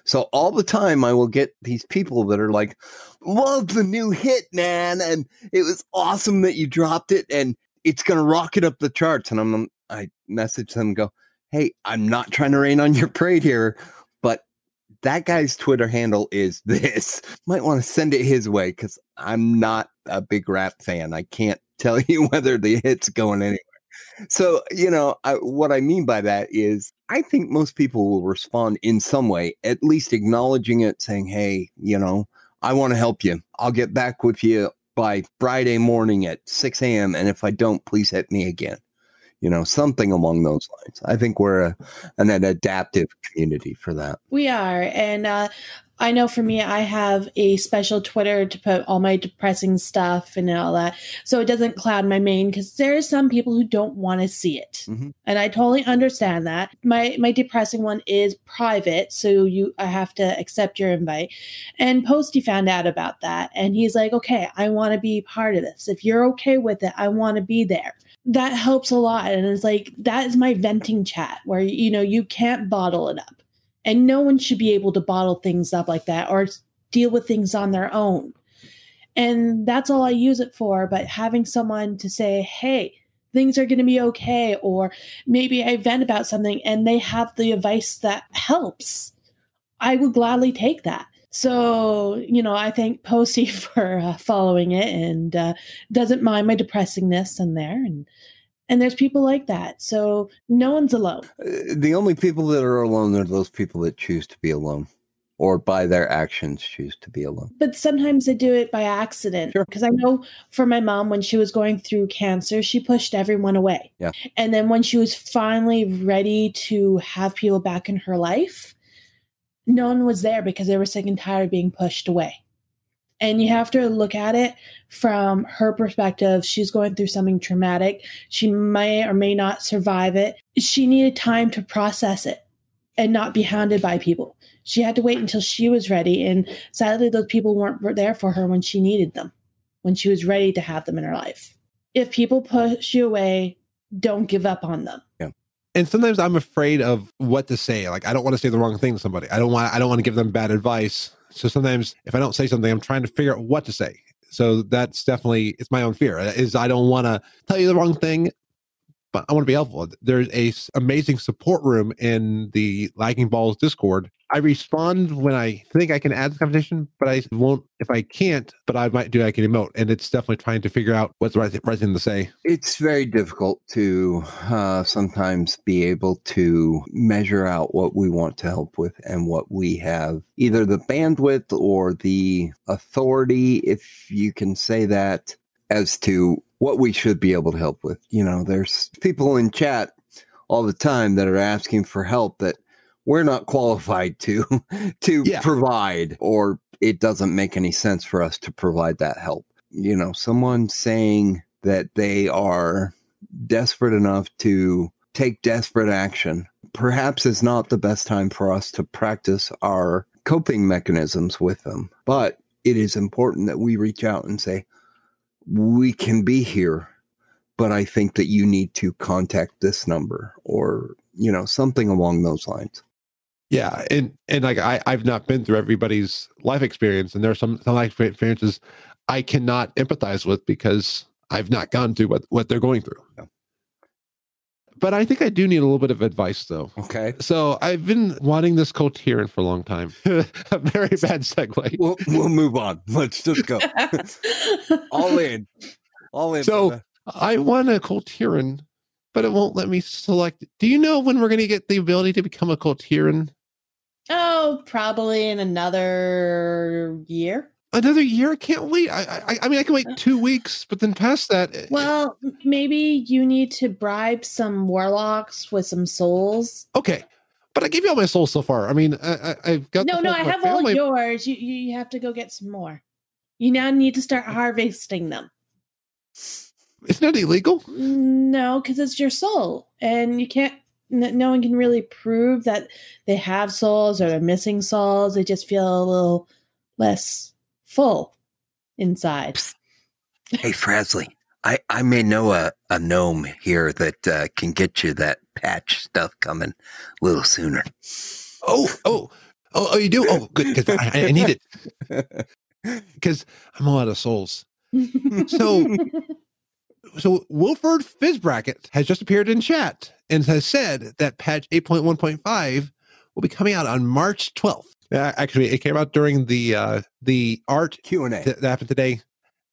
So all the time I will get these people that are like, love the new hit, man. And it was awesome that you dropped it, and it's going to rocket up the charts. And I message them and go, hey, I'm not trying to rain on your parade here, but that guy's Twitter handle is this. Might want to send it his way, because I'm not a big rap fan. I can't tell you whether the hit's going anywhere. So, what I mean by that is I think most people will respond in some way, at least acknowledging it, saying, hey, I want to help you. I'll get back with you by Friday morning at 6 a.m. And if I don't, please hit me again. Something along those lines. I think we're an adaptive community for that. We are. And I know for me, I have a special Twitter to put all my depressing stuff and all that, so it doesn't cloud my main, because there are some people who don't want to see it. Mm-hmm. And I totally understand that. My depressing one is private, so I have to accept your invite. And Posty found out about that, and he's like, okay, I want to be part of this. If you're okay with it, I want to be there. That helps a lot. And it's like, that is my venting chat where, you can't bottle it up. And no one should be able to bottle things up like that or deal with things on their own. And that's all I use it for. But having someone to say, hey, things are going to be okay, or maybe I vent about something and they have the advice that helps, I would gladly take that. So, I thank Posty for following it and doesn't mind my depressingness in there. And there's people like that. So no one's alone. The only people that are alone are those people that choose to be alone, or by their actions choose to be alone. But sometimes they do it by accident. Sure. Because I know for my mom, when she was going through cancer, she pushed everyone away. Yeah. And then when she was finally ready to have people back in her life, no one was there because they were sick and tired of being pushed away. And you have to look at it from her perspective. She's going through something traumatic. She may or may not survive it. She needed time to process it and not be hounded by people. She had to wait until she was ready. And sadly, those people weren't there for her when she needed them, when she was ready to have them in her life. If people push you away, don't give up on them. Yeah. And sometimes I'm afraid of what to say. Like, I don't want to say the wrong thing to somebody. I don't want to give them bad advice. So sometimes if I don't say something, I'm trying to figure out what to say. So that's definitely, it's my own fear, is I don't want to tell you the wrong thing, but I want to be helpful. There's a amazing support room in the Lagging Balls Discord. I respond when I think I can add the conversation, but I won't if I can't, but I might do like an emote. And it's definitely trying to figure out what's the right thing to say. It's very difficult to sometimes be able to measure out what we want to help with and what we have either the bandwidth or the authority, if you can say that, as to what we should be able to help with. There's people in chat all the time that are asking for help that we're not qualified to provide, or it doesn't make any sense for us to provide that help. Someone saying that they are desperate enough to take desperate action perhaps is not the best time for us to practice our coping mechanisms with them. But it is important that we reach out and say, we can be here, but I think that you need to contact this number, or, something along those lines. Yeah. And like, I've not been through everybody's life experience, and there are some life experiences I cannot empathize with because I've not gone through what they're going through. Yeah. But I think I do need a little bit of advice, though. Okay. So I've been wanting this coherent for a long time. A very bad segue. We'll move on. Let's just go. All in. So I want a coherent, but it won't let me select. Do you know when we're going to get the ability to become a coherent? Oh, probably in another year. Another year? I can't wait. I mean, I can wait 2 weeks, but then past that. Well, maybe you need to bribe some warlocks with some souls. Okay. But I gave you all my souls so far. I mean, I've got. No, I have all yours. You have to go get some more. You now need to start harvesting them. Isn't that illegal? No, because it's your soul. And you can't. No one can really prove that they have souls or they're missing souls. They just feel a little less full inside. Hey, Frazly, I may know a gnome here that can get you that patch stuff coming a little sooner. Oh, you do? Oh, good, because I need it. Because I'm all out of souls. So Wilford Fizzbracket has just appeared in chat and has said that patch 8.1.5 will be coming out on March 12th. Actually, it came out during the art Q&A that happened today.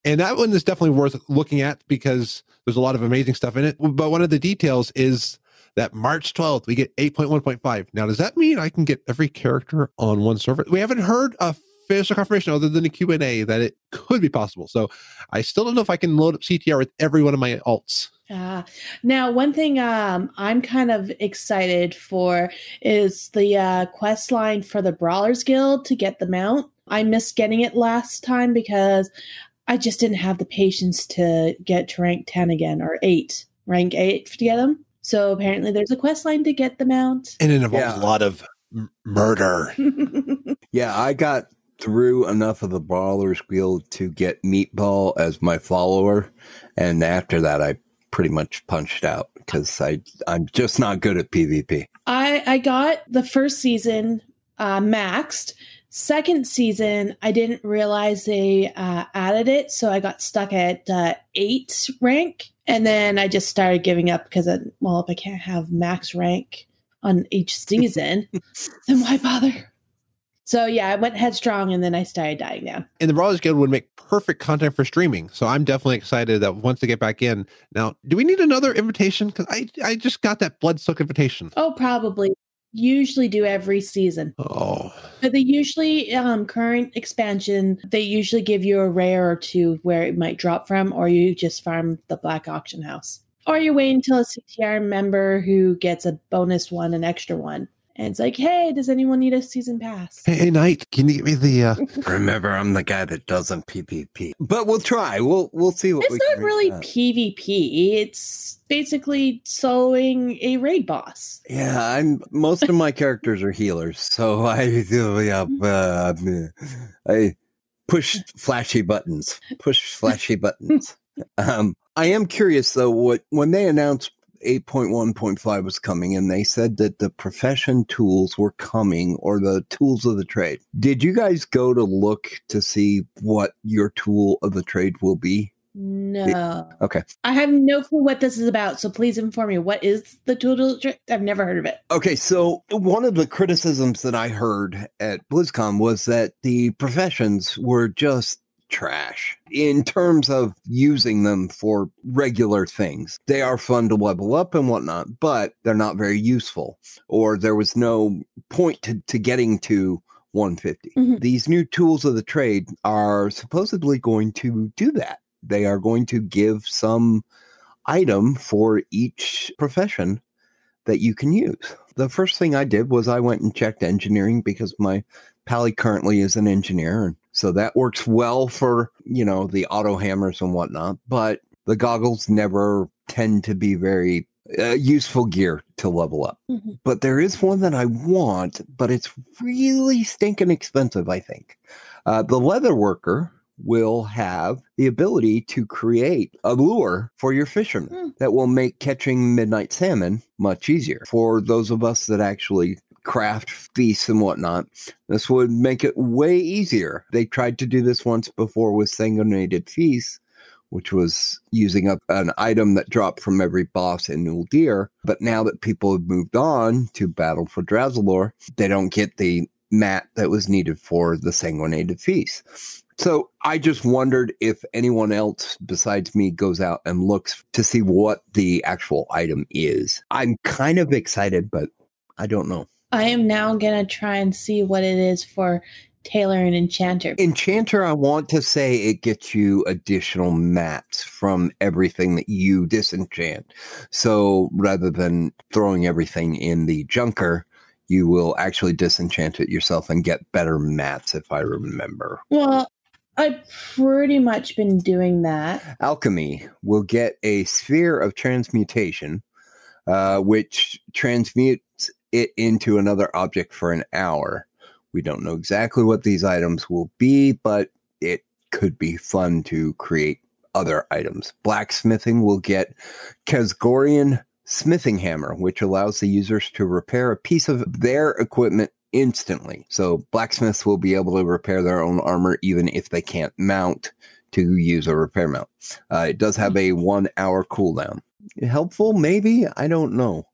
And that one is definitely worth looking at because there's a lot of amazing stuff in it. But one of the details is that March 12th, we get 8.1.5. Now, does that mean I can get every character on one server? We haven't heard official confirmation other than the Q&A that it could be possible. So I still don't know if I can load up CTR with every one of my alts. Now, one thing I'm kind of excited for is the quest line for the Brawlers Guild to get the mount. I missed getting it last time because I just didn't have the patience to get to rank 10 again, or 8. Rank 8 to get them. So apparently there's a quest line to get the mount. And it involves a lot of murder. Yeah, I got through enough of the Brawlers Guild to get Meatball as my follower. And after that, I pretty much punched out because I'm just not good at PvP. I got the first season maxed. Second season, I didn't realize they added it, so I got stuck at 8 rank. And then I just started giving up because, if I can't have max rank on each season, then why bother? So yeah, I went headstrong and then I started dying down. And the Brawlers Guild would make perfect content for streaming. So I'm definitely excited that once they get back in. Now, do we need another invitation? Because I just got that Bloodstock invitation. Oh, probably. Usually do every season. Oh. But they usually, current expansion, they usually give you a rare or two where it might drop from, or you just farm the Black Auction House. Or you wait until a CTR member who gets a bonus one, an extra one. And it's like, hey, does anyone need a season pass? Hey, Nite, can you give me the... Remember, I'm the guy that doesn't PvP. But we'll try. We'll see what It's we not can really make. PvP. It's basically soloing a raid boss. Yeah, most of my characters are healers, so I push flashy buttons. I am curious though, when they announced 8.1.5 was coming and they said that the profession tools were coming, or the tools of the trade. Did you guys go to look to see what your tool of the trade will be? No. Okay. I have no clue what this is about, so please inform me. What is the tool? I've never heard of it. Okay, so one of the criticisms that I heard at BlizzCon was that the professions were just trash in terms of using them for regular things. They are fun to level up and whatnot, but they're not very useful, or there was no point to getting to 150. Mm-hmm. These new tools of the trade are supposedly going to do that. They are going to give some item for each profession that you can use. The first thing I did was I went and checked engineering, because my Pally currently is an engineer, and so that works well for, the auto hammers and whatnot, but the goggles never tend to be very useful gear to level up. Mm-hmm. But there is one that I want, but it's really stinking expensive, I think. The leather worker will have the ability to create a lure for your fishermen that will make catching midnight salmon much easier. For those of us that actually craft feasts and whatnot, this would make it way easier. They tried to do this once before with sanguinated feasts, which was using up an item that dropped from every boss in Uldir. But now that people have moved on to Battle for Drazalor, they don't get the mat that was needed for the sanguinated feast. So I just wondered if anyone else besides me goes out and looks to see what the actual item is. I'm kind of excited, but I don't know. I am now going to try and see what it is for Tailor and Enchanter. Enchanter, I want to say it gets you additional mats from everything that you disenchant. So rather than throwing everything in the junker, you will actually disenchant it yourself and get better mats, if I remember. Well, I've pretty much been doing that. Alchemy will get a sphere of transmutation, which transmutes it into another object for an hour. We don't know exactly what these items will be, but it could be fun to create other items. Blacksmithing will get Kazgorian smithing hammer, which allows the users to repair a piece of their equipment instantly. So blacksmiths will be able to repair their own armor even if they can't mount to use a repair mount. It does have a 1 hour cooldown. Helpful? Maybe? I don't know.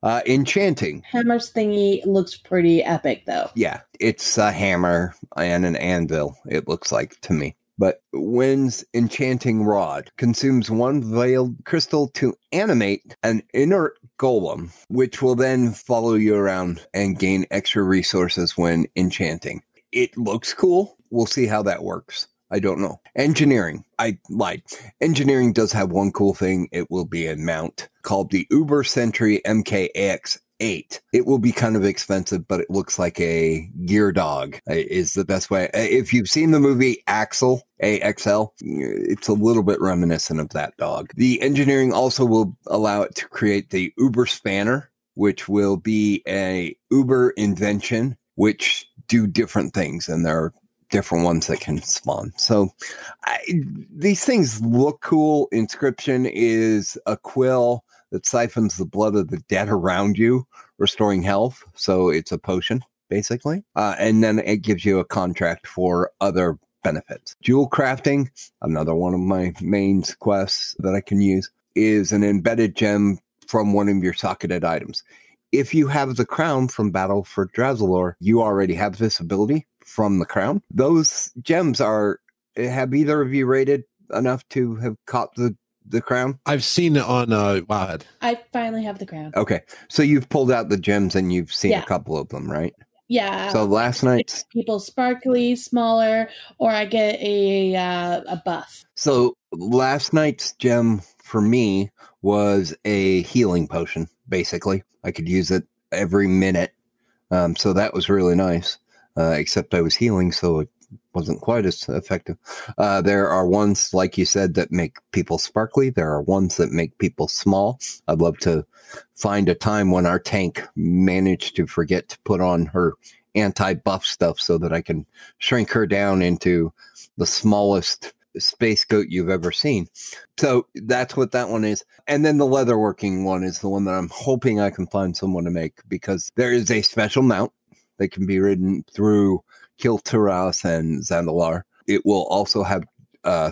Enchanting. Hammer's thingy looks pretty epic, though. Yeah, it's a hammer and an anvil, it looks like to me. But Wynn's enchanting rod consumes 1 veiled crystal to animate an inert golem, which will then follow you around and gain extra resources when enchanting. It looks cool. We'll see how that works. I don't know. Engineering. I lied. Engineering does have one cool thing. It will be a mount called the Uber Sentry MKAX8. It will be kind of expensive, but it looks like a gear dog is the best way. If you've seen the movie Axel, AXL, it's a little bit reminiscent of that dog. The engineering also will allow it to create the Uber Spanner, which will be a Uber invention, which do different things, and there are different ones that can spawn. So these things look cool. Inscription is a quill that siphons the blood of the dead around you, restoring health. So it's a potion, basically. And then it gives you a contract for other benefits. Jewel crafting, another one of my main quests that I can use. is an embedded gem from one of your socketed items. If you have the crown from Battle for Drazalor, you already have this ability from the crown. Those gems have either of you rated enough to have caught the crown? I've seen it on Wowhead. I finally have the crown. Okay. So you've pulled out the gems and you've seen a couple of them, right? Yeah. So last night's people sparkly, smaller, or I get a buff. So last night's gem for me was a healing potion, basically. I could use it every minute. So that was really nice. Except I was healing, so it wasn't quite as effective. There are ones, like you said, that make people sparkly. There are ones that make people small. I'd love to find a time when our tank managed to forget to put on her anti-buff stuff so that I can shrink her down into the smallest space goat you've ever seen. So that's what that one is. And then the leatherworking one is the one that I'm hoping I can find someone to make, because there is a special mount that can be ridden through Kilturas and Zandalar. It will also have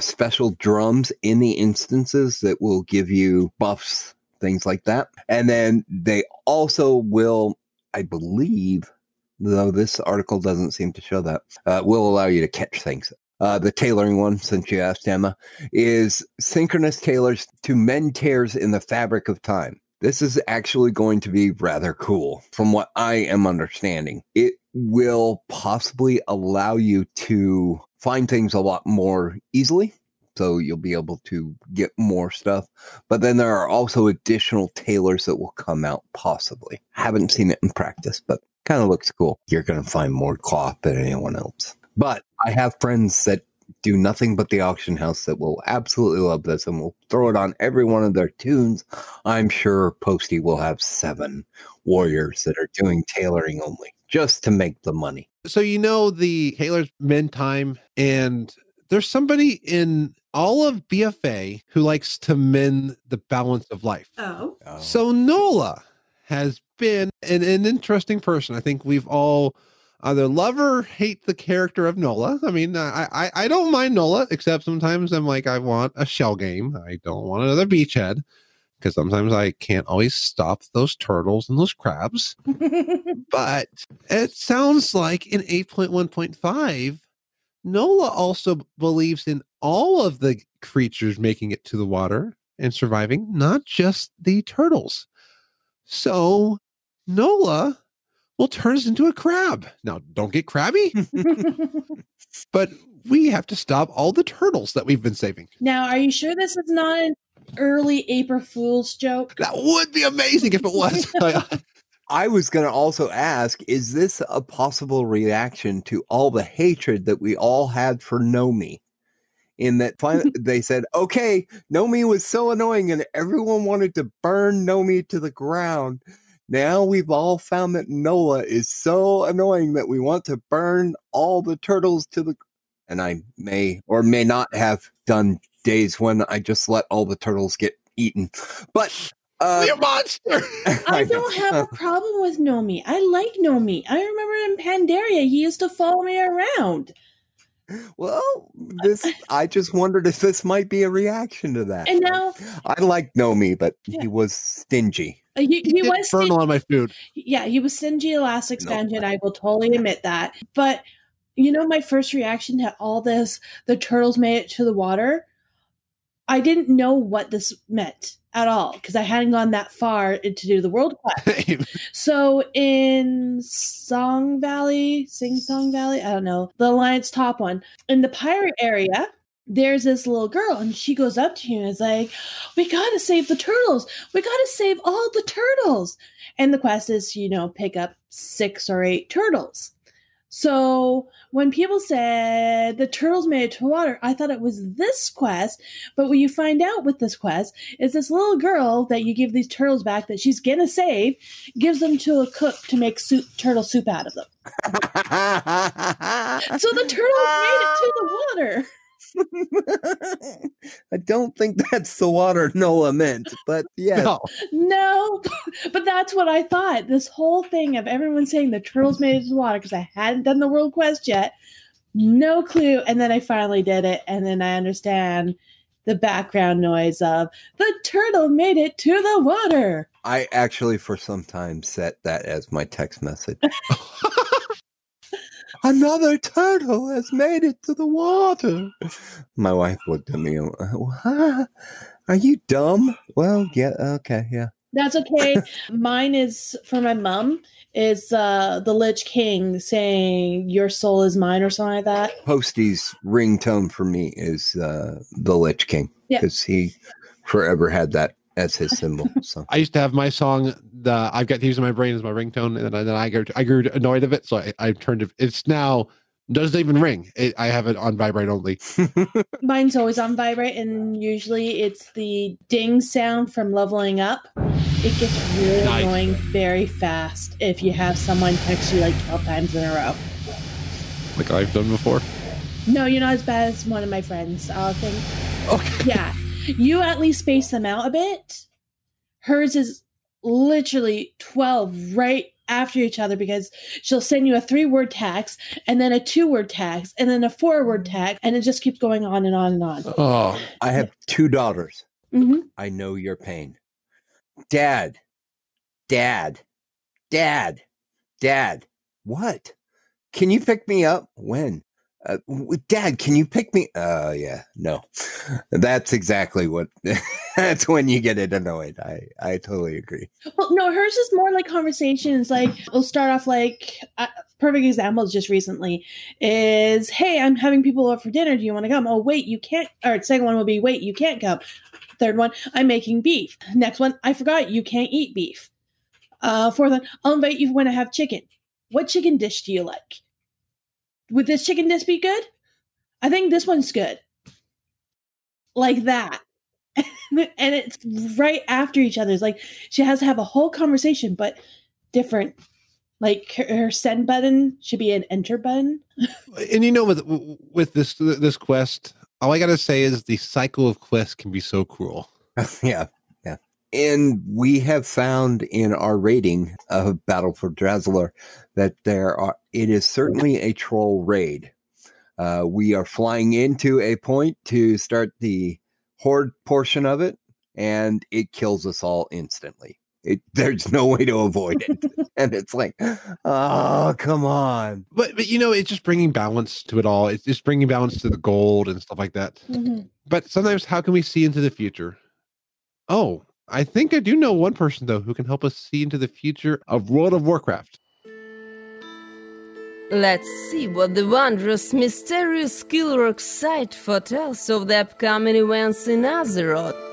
special drums in the instances that will give you buffs, things like that. And then they also will, I believe, though this article doesn't seem to show that, will allow you to catch things. The tailoring one, since you asked, Emma, is synchronous tailors to mend tears in the fabric of time. This is actually going to be rather cool, from what I am understanding. It will possibly allow you to find things a lot more easily, so you'll be able to get more stuff. But then there are also additional tailors that will come out, possibly. Haven't seen it in practice, but kind of looks cool. You're going to find more cloth than anyone else. But I have friends that do nothing but the auction house that will absolutely love this and will throw it on every one of their tunes. I'm sure Posty will have 7 warriors that are doing tailoring only, just to make the money. So the tailors mend time, and there's somebody in all of BFA who likes to mend the balance of life. Oh. So Nola has been an interesting person. I think we've all either love or hate the character of Nola. I mean, I don't mind Nola, except sometimes I'm like, I want a shell game. I don't want another beachhead, because sometimes I can't always stop those turtles and those crabs. But it sounds like in 8.1.5, Nola also believes in all of the creatures making it to the water and surviving, not just the turtles. So Nola will turn us into a crab. Now, don't get crabby, but we have to stop all the turtles that we've been saving. Now, are you sure this is not an early April Fool's joke? That would be amazing if it was. I was going to also ask, is this a possible reaction to all the hatred that we all had for Nomi? In that finally they said, okay, Nomi was so annoying and everyone wanted to burn Nomi to the ground. Now we've all found that Nola is so annoying that we want to burn all the turtles to the... And I may or may not have done days when I just let all the turtles get eaten. But... You're a monster! I don't have a problem with Nomi. I like Nomi. I remember in Pandaria, he used to follow me around. Well, I just wondered if this might be a reaction to that. And now... I like Nomi, but he was stingy. He was burn a lot of my food. Yeah, he was stingy last expansion. I will totally admit that. But, my first reaction to all this, the turtles made it to the water, I didn't know what this meant at all, because I hadn't gone that far to do the world quest. So in Sing Song Valley, I don't know, the Alliance top one, in the pirate area, there's this little girl, and she goes up to you and is like, we gotta save the turtles. We gotta save all the turtles. And the quest is, pick up 6 or 8 turtles. So when people said the turtles made it to water, I thought it was this quest. But what you find out with this quest is this little girl that you give these turtles back that she's gonna save, gives them to a cook to make turtle soup out of them. So the turtles made it to the water. I don't think that's the water Nola meant, but yeah. No, but that's what I thought. This whole thing of everyone saying the turtles made it to the water, because I hadn't done the world quest yet. No clue. And then I finally did it. And then I understand the background noise of the turtle made it to the water. I actually, for some time, set that as my text message. Another turtle has made it to the water. My wife looked at me and went, are you dumb? Well, yeah, okay, yeah. That's okay. Mine is for my mom. Is the Lich King saying "Your soul is mine" or something like that? Posty's ringtone for me is the Lich King because he forever had that as his symbol. So I used to have my song, I've got thieves in my brain as my ringtone, and then I grew annoyed of it, so I turned it. It's now doesn't even ring. I have it on vibrate only. Mine's always on vibrate, and usually it's the ding sound from leveling up. It gets really annoying very fast if you have someone text you like 12 times in a row. Like I've done before? No, you're not as bad as one of my friends. I'll think. Okay. Yeah. You at least space them out a bit. Hers is literally 12 right after each other because she'll send you a 3-word text and then a 2-word text and then a 4-word text, and it just keeps going on and on and on. Oh, I have 2 daughters. Mm-hmm. I know your pain. Dad. What? Can you pick me up? When? Dad, can you pick me? Yeah, no. That's exactly what. That's when you get it annoyed. I totally agree. Well, no, hers is more like conversations. Like, we'll start off like, perfect example just recently is, hey, I'm having people over for dinner. Do you want to come? Oh, wait, you can't. Or second one will be, wait, you can't come. Third one, I'm making beef. Next one, I forgot you can't eat beef. Fourth one, I'll invite you when I have chicken. What chicken dish do you like? Would this chicken dish be good? I think this one's good. Like that. And it's right after each other. It's like she has to have a whole conversation, but different. Like her send button should be an enter button. And you know, with this quest, all I gotta say is the cycle of quests can be so cruel. Yeah. And we have found in our rating of Battle for Drazzler that it is certainly a troll raid. We are flying into a point to start the horde portion of it, and it kills us all instantly. There's no way to avoid it. And it's like, oh, come on. But you know, it's just bringing balance to it all. It's just bringing balance to the gold and stuff like that. Mm-hmm. But sometimes, how can we see into the future? Oh, I think I do know one person, though, who can help us see into the future of World of Warcraft. Let's see what the wondrous, mysterious Skillrock site foretells of the upcoming events in Azeroth.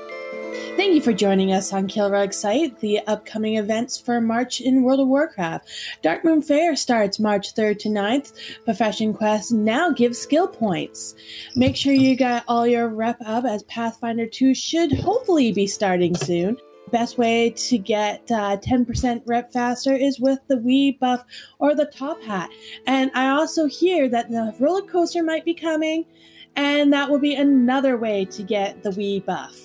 Thank you for joining us on Kilrug Site, the upcoming events for March in World of Warcraft. Darkmoon Fair starts March 3rd to 9th. Profession Quest now gives skill points. Make sure you got all your rep up, as Pathfinder 2 should hopefully be starting soon. Best way to get 10% rep faster is with the Wii buff or the top hat. And I also hear that the roller coaster might be coming, and that will be another way to get the Wii buff.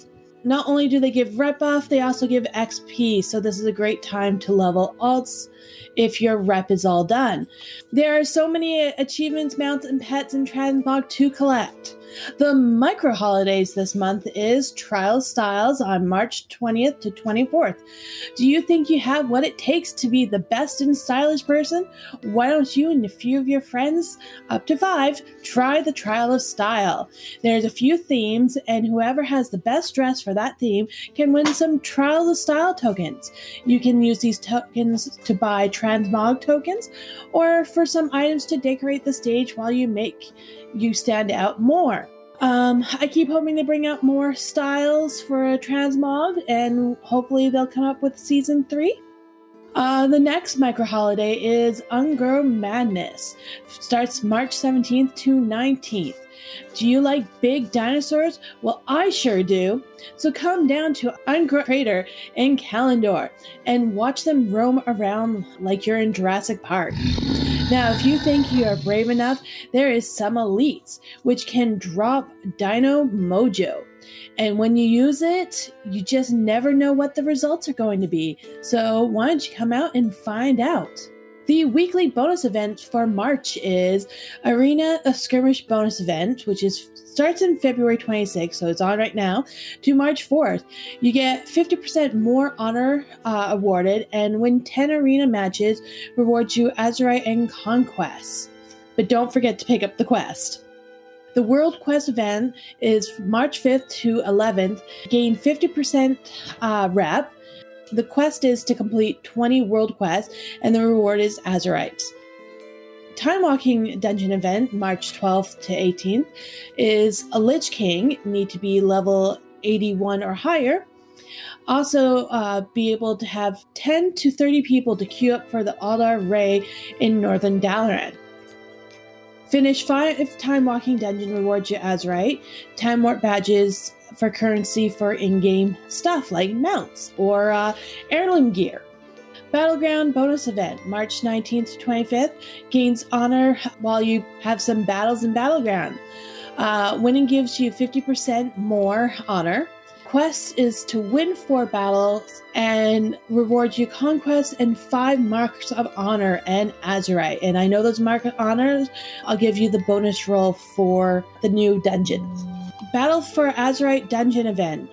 Not only do they give rep buff, they also give XP, so this is a great time to level alts if your rep is all done. There are so many achievements, mounts, and pets in Transmog to collect. The micro holidays this month is Trial Styles on March 20th to 24th. Do you think you have what it takes to be the best and stylish person? Why don't you and a few of your friends, up to 5, try the Trial of Style? There's a few themes, and whoever has the best dress for that theme can win some Trial of Style tokens. You can use these tokens to buy Transmog tokens, or for some items to decorate the stage while you stand out more. I keep hoping to bring out more styles for Transmog, and hopefully they'll come up with Season 3. The next micro holiday is Ungrow Madness. Starts March 17th to 19th. Do you like big dinosaurs? Well, I sure do. So come down to Ungrow Crater in Kalendor and watch them roam around like you're in Jurassic Park. Now, if you think you are brave enough, there is some elites, which can drop Dino Mojo. And when you use it, you just never know what the results are going to be. So why don't you come out and find out? The weekly bonus event for March is Arena a Skirmish bonus event, which starts in February 26th, so it's on right now, to March 4th. You get 50% more honor awarded, and win 10 arena matches rewards you Azurite and Conquest. But don't forget to pick up the quest. The World Quest event is March 5th to 11th. Gain 50% rep. The quest is to complete 20 world quests, and the reward is Azurites. Time Walking Dungeon event, March 12th to 18th, is a Lich King, need to be level 81 or higher. Also, be able to have 10 to 30 people to queue up for the Aldar Ray in Northern Dalaran. Finish 5 Time Walking Dungeon rewards you Azurite, Time Warp badges for currency for in-game stuff like mounts or heirloom gear. Battleground bonus event, March 19th to 25th, gains honor while you have some battles in Battleground. Winning gives you 50% more honor. Quest is to win 4 battles and rewards you conquest and 5 marks of honor and Azurite. And I know those mark of honors, I'll give you the bonus roll for the new dungeons. Battle for Azurite dungeon event,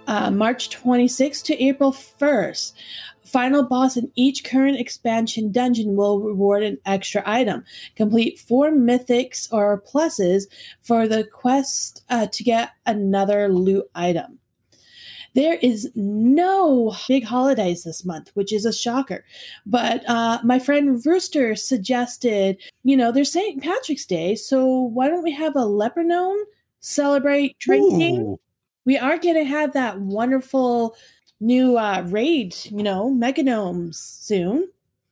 March 26th to April 1st. Final boss in each current expansion dungeon will reward an extra item. Complete 4 mythics or pluses for the quest to get another loot item. There is no big holidays this month, which is a shocker. But my friend Rooster suggested, there's St. Patrick's Day, so why don't we have a leper gnome celebrate drinking? Ooh. We are going to have that wonderful new raid, mega gnomes soon.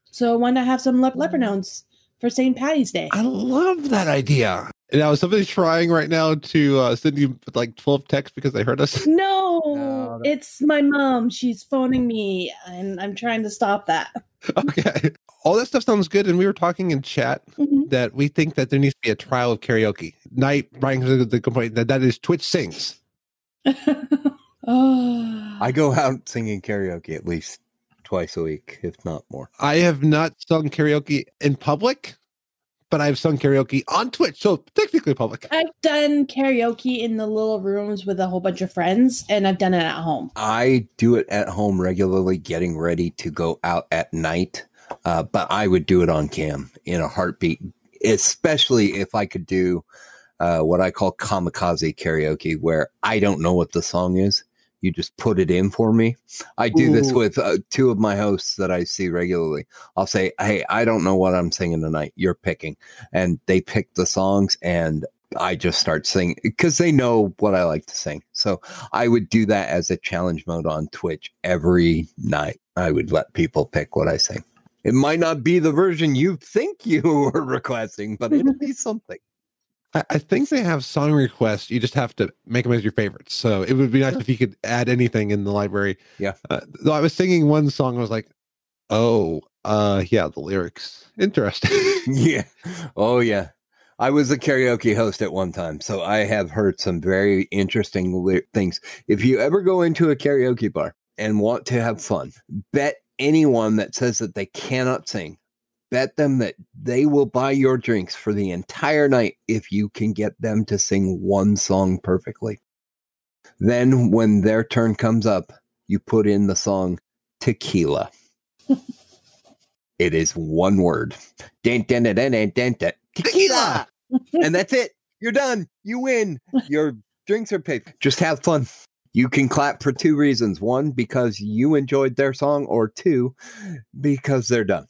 So why not have some leper gnomes for St. Patty's Day? I love that idea. Now, is somebody trying right now to send you like 12 texts because they heard us? No, it's my mom. She's phoning me, and I'm trying to stop that. Okay. All that stuff sounds good, and we were talking in chat that we think that there needs to be a trial of karaoke. Nite brings the complaint that is Twitch sings. I go out singing karaoke at least twice a week, if not more. I have not sung karaoke in public, but I've sung karaoke on Twitch, so technically public. I've done karaoke in the little rooms with a whole bunch of friends, and I've done it at home. I do it at home regularly, getting ready to go out at night, but I would do it on cam in a heartbeat, especially if I could do what I call kamikaze karaoke, where I don't know what the song is. You just put it in for me. I do this with 2 of my hosts that I see regularly. I'll say, hey, I don't know what I'm singing tonight. You're picking. And they pick the songs, and I just start singing because they know what I like to sing. So I would do that as a challenge mode on Twitch every night. I would let people pick what I sing. It might not be the version you think you were requesting, but it'll be something. I think they have song requests. You just have to make them as your favorites. So it would be nice if you could add anything in the library. Yeah. Though I was singing one song, I was like, yeah, the lyrics. Interesting. Yeah. Oh, yeah. I was a karaoke host at one time, so I have heard some very interesting things. If you ever go into a karaoke bar and want to have fun, bet anyone that says that they cannot sing. Bet them that they will buy your drinks for the entire night if you can get them to sing one song perfectly. Then when their turn comes up, you put in the song Tequila. It is one word. Tequila! And that's it. You're done. You win. Your drinks are paid. Just have fun. You can clap for 2 reasons. 1, because you enjoyed their song, or 2, because they're done.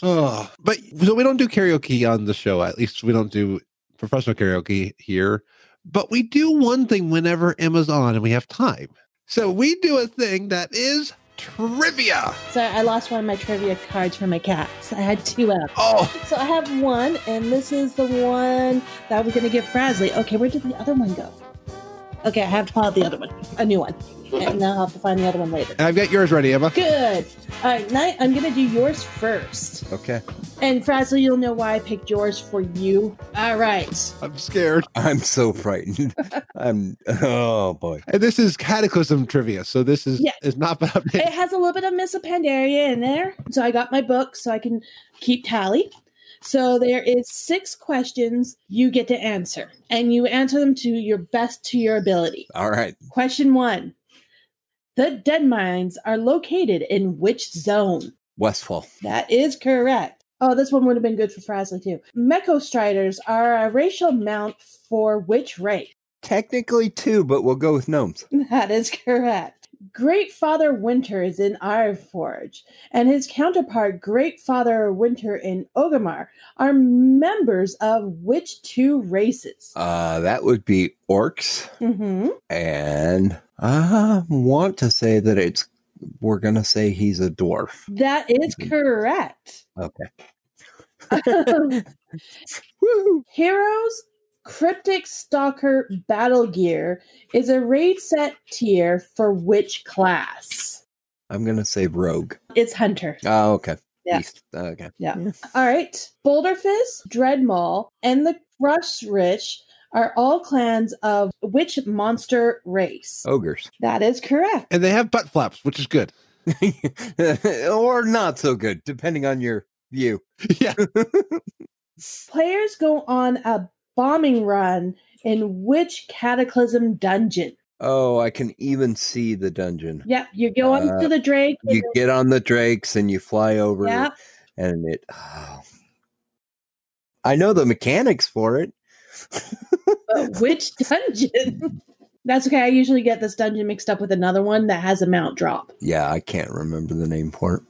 But so we don't do karaoke on the show. At least we don't do professional karaoke here. But we do one thing whenever Emma's on and we have time. So we do a thing that is trivia. So I lost one of my trivia cards for my cats. I had 2 left. Oh. So I have one, and this is the one that I was going to give Frazly. Okay, where did the other one go? Okay, I have to pull out the other one, a new one. And I'll have to find the other one later. And I've got yours ready, Emma. Good. All right, Nite, I'm going to do yours first. Okay. And Frazzle, you'll know why I picked yours for you. All right. I'm scared. I'm so frightened. Oh boy. And this is Cataclysm trivia, so this is not about me. It has a little bit of Miss Pandaria in there. So I got my book so I can keep tally. So there is 6 questions you get to answer. And you answer them to your best to your ability. All right. Question 1. The dead mines are located in which zone? Westfall. That is correct. Oh, this one would have been good for Frazzly too. Mecho Striders are a racial mount for which race? Technically 2, but we'll go with gnomes. That is correct. Great Father Winter is in Ironforge, and his counterpart, Great Father Winter in Orgrimmar, are members of which 2 races? That would be orcs. Mm-hmm. And I want to say that we're going to say he's a dwarf. That is correct. Okay. Woo! Heroes Cryptic Stalker Battle Gear is a raid set tier for which class? I'm going to say rogue. It's Hunter. Oh, okay. Yeah. East. Okay. Yeah. All right. Boulderfist, Dreadmaul, and the Crush Rich are all clans of which monster race? Ogres. That is correct. And they have butt flaps, which is good. Or not so good, depending on your view. Yeah. Players go on a bombing run in which Cataclysm dungeon? Oh, I can even see the dungeon. Yep, you go on to the Drake. You get on the Drakes and you fly over. Yep. And I know the mechanics for it. But which dungeon? That's okay. I usually get this dungeon mixed up with another one that has a mount drop. Yeah, I can't remember the name for it.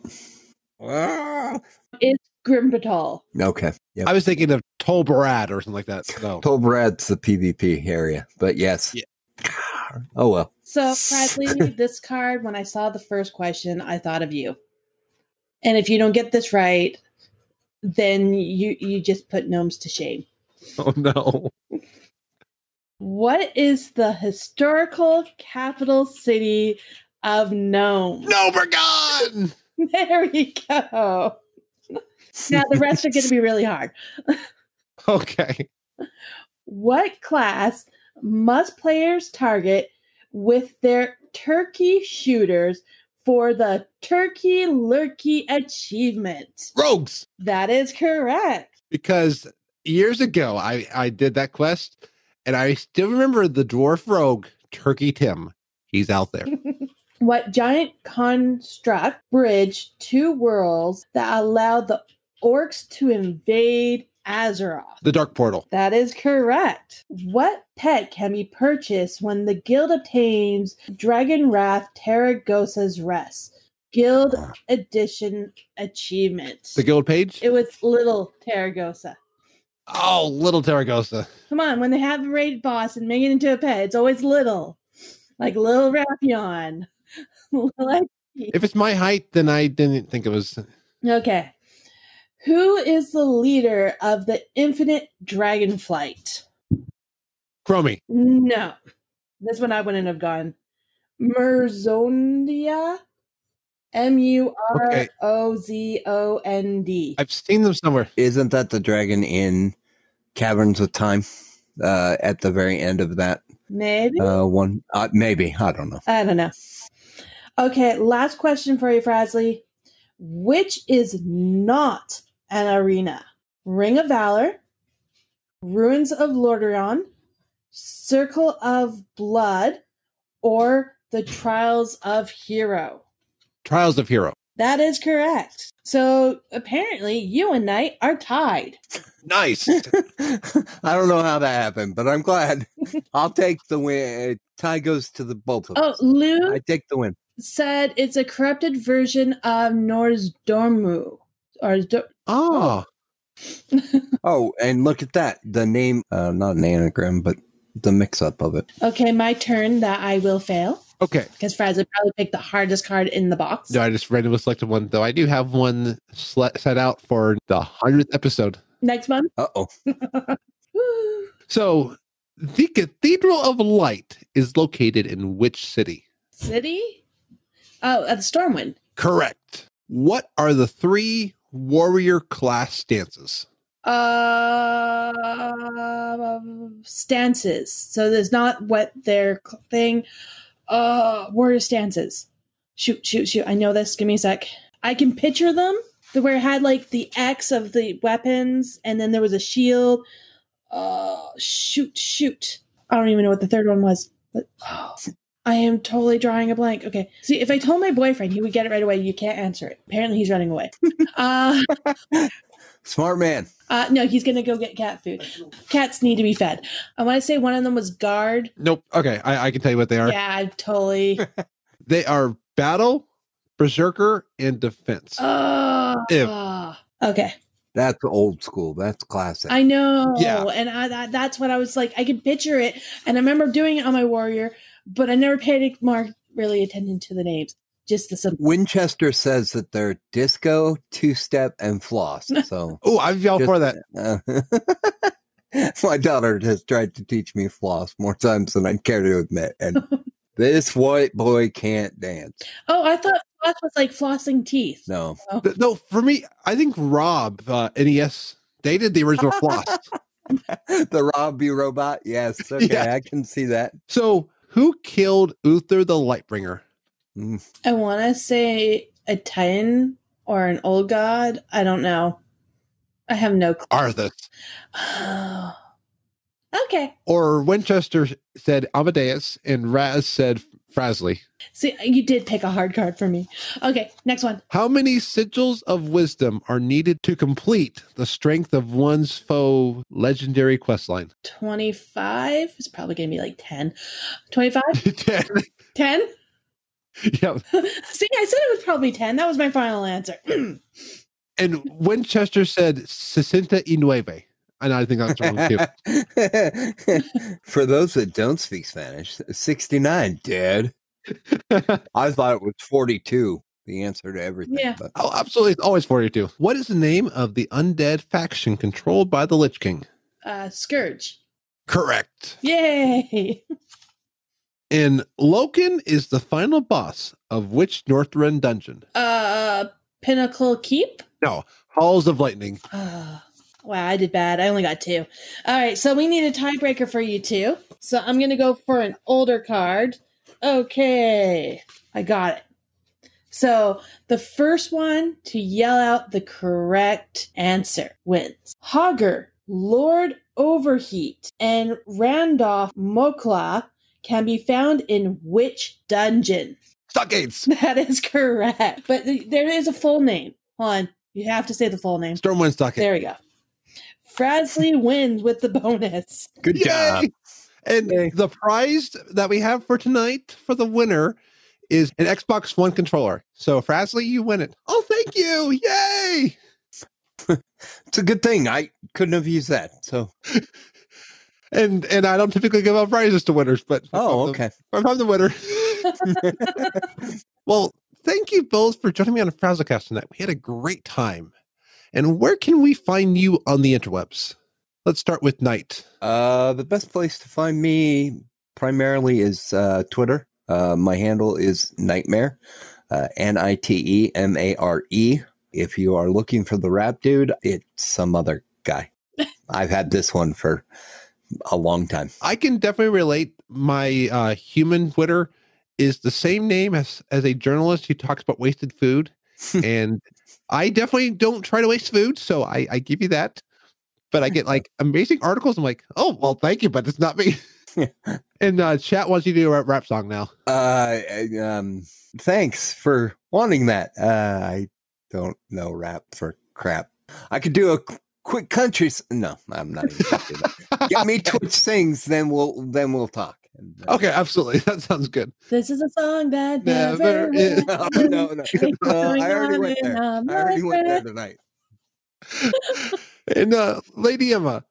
It's Grimbatal. Okay. Yep. I was thinking of Tolbarad or something like that. No. Tolbarad's the PvP area, but yes. Yeah. Oh, well. So, Bradley, this card, when I saw the first question, I thought of you. And if you don't get this right, then you just put gnomes to shame. Oh, no. What is the historical capital city of Nome? Nobergon! There we go. Now, the rest are going to be really hard. Okay. What class must players target with their turkey shooters for the Turkey Lurkey achievement? Rogues! That is correct. Because years ago, I did that quest, and I still remember the dwarf rogue, Turkey Tim. He's out there. What giant construct bridge 2 worlds that allow the orcs to invade Azeroth? The Dark Portal. That is correct. What pet can be purchased when the guild obtains Dragon Wrath Terragosa's Rest? Guild Edition achievement. The guild page? It was Little Terragosa. Oh, Little Terragosa. Come on, when they have a raid boss and make it into a pet, it's always little. Like Little Raphion. If it's my height, then I didn't think it was. Okay. Who is the leader of the Infinite Dragonflight? Chromie. No. This one I wouldn't have gone. Murzondia? Murozond. I've seen them somewhere. Isn't that the dragon in Caverns of Time? At the very end of that Maybe? one? Maybe. I don't know. I don't know. Okay, last question for you, Frazzly. Which is not an arena? Ring of Valor, Ruins of Lordaeron, Circle of Blood, or the Trials of Hero? Trials of Hero. That is correct. So apparently you and Nite are tied. Nice. I don't know how that happened, but I'm glad. I'll take the win. Tie goes to the both of us. Oh, Lou I take the win. said it's a corrupted version of Nozdormu. Oh. Oh, and look at that. The name, not an anagram, but the mix-up of it. Okay, my turn that I will fail. Okay. Because Frazzle probably picked the hardest card in the box. No, I just randomly selected one, though. I do have one set out for the 100th episode. Next month? Uh-oh. So, The Cathedral of Light is located in which city? City? Oh, at the Stormwind. Correct. What are the 3 warrior class stances? Stances. So there's not what their thing. Warrior stances. Shoot. I know this. Give me a sec. I can picture them. Where it had like the X of the weapons, and then there was a shield. Shoot. I don't even know what the third one was. But I am totally drawing a blank. Okay. See, if I told my boyfriend, he would get it right away. You can't answer it. Apparently he's running away. Smart man. No, he's going to go get cat food. Cats need to be fed. I want to say one of them was guard. Nope. Okay. I can tell you what they are. Yeah, I totally. They are battle, berserker, and defense. Okay. That's old school. That's classic. I know. Yeah. And that's what I was like. I could picture it. And I remember doing it on my warrior, but I never paid more really attention to the names. Just the simple. Winchester says that they're disco, two-step, and floss. So, Oh, I've yelled for that. My daughter has tried to teach me floss more times than I care to admit, and this white boy can't dance. Oh, I thought floss was like flossing teeth. No. Oh. No, for me, I think Rob, NES, they did the original floss. The Robbie robot? Yes. Okay, Yeah. I can see that. So, who killed Uther the Lightbringer? I want to say a Titan or an old god. I don't know. I have no clue. Arthas. Oh. Okay. Or Winchester said Amadeus, and Raz said Frasley. See, you did pick a hard card for me. Okay, next one. How many sigils of wisdom are needed to complete the strength of one's foe legendary questline? 25? It's probably going to be like 10. 25? 10. 10? Yeah. See, I said it was probably 10. That was my final answer. And Winchester said 69. And I think that's wrong too. For those that don't speak Spanish, 69, Dad. I thought it was 42, the answer to everything. Yeah. But Oh, absolutely. It's always 42. What is the name of the undead faction controlled by the Lich King? Scourge. Correct. Yay! And Loken is the final boss of which Northrend dungeon? Pinnacle Keep? No, Halls of Lightning. Wow, I did bad. I only got 2. All right, so we need a tiebreaker for you two. So I'm going to go for an older card. Okay, I got it. So the first one to yell out the correct answer wins. Hogger, Lord Overheat, and Randolph Mokla can be found in which dungeon? Stockades. That is correct. But there is a full name. Hold on. You have to say the full name. Stormwind Stockade. There we go. Frasley wins with the bonus. good job. And the prize that we have for tonight for the winner is an Xbox One controller. So, Frasley, you win it. Oh, thank you. Yay. It's a good thing. I couldn't have used that. So, And I don't typically give out prizes to winners, but okay. I'm the winner. Well, thank you both for joining me on the FrazlCast tonight. We had a great time. And where can we find you on the interwebs? Let's start with Nite. The best place to find me primarily is Twitter. My handle is Nightmare, Nitemare. If you are looking for the rap dude, it's some other guy. I've had this one for a long time. I can definitely relate. My human Twitter is the same name as a journalist who talks about wasted food. And I definitely don't try to waste food, so I give you that. But I get like amazing articles. I'm like, oh, well, thank you, but it's not me. And chat wants you to do a rap song now. Thanks for wanting that. I don't know rap for crap. I could do a quick country. No, I'm not even gonna do that. Get me Twitch sings, then we'll talk. Okay, absolutely. That sounds good. This is a song that Never never is. No. I already went there. I already went there tonight. And Lady Emma,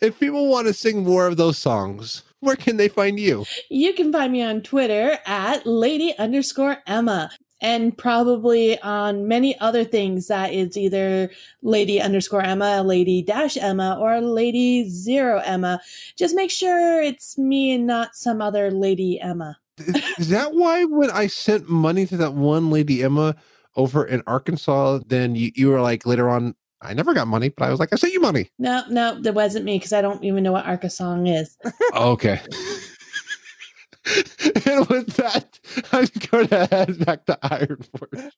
if people want to sing more of those songs, where can they find you? You can find me on Twitter at Lady_Emma. And probably on many other things that is either Lady_Emma, Lady-Emma, or Lady0Emma. Just make sure it's me and not some other Lady Emma. Is that why when I sent money to that one Lady Emma over in Arkansas, then you were like later on, I never got money, but I was like, I sent you money. No, that wasn't me because I don't even know what Arkansas is. Okay. And with that, I'm going to head back to Iron Forge.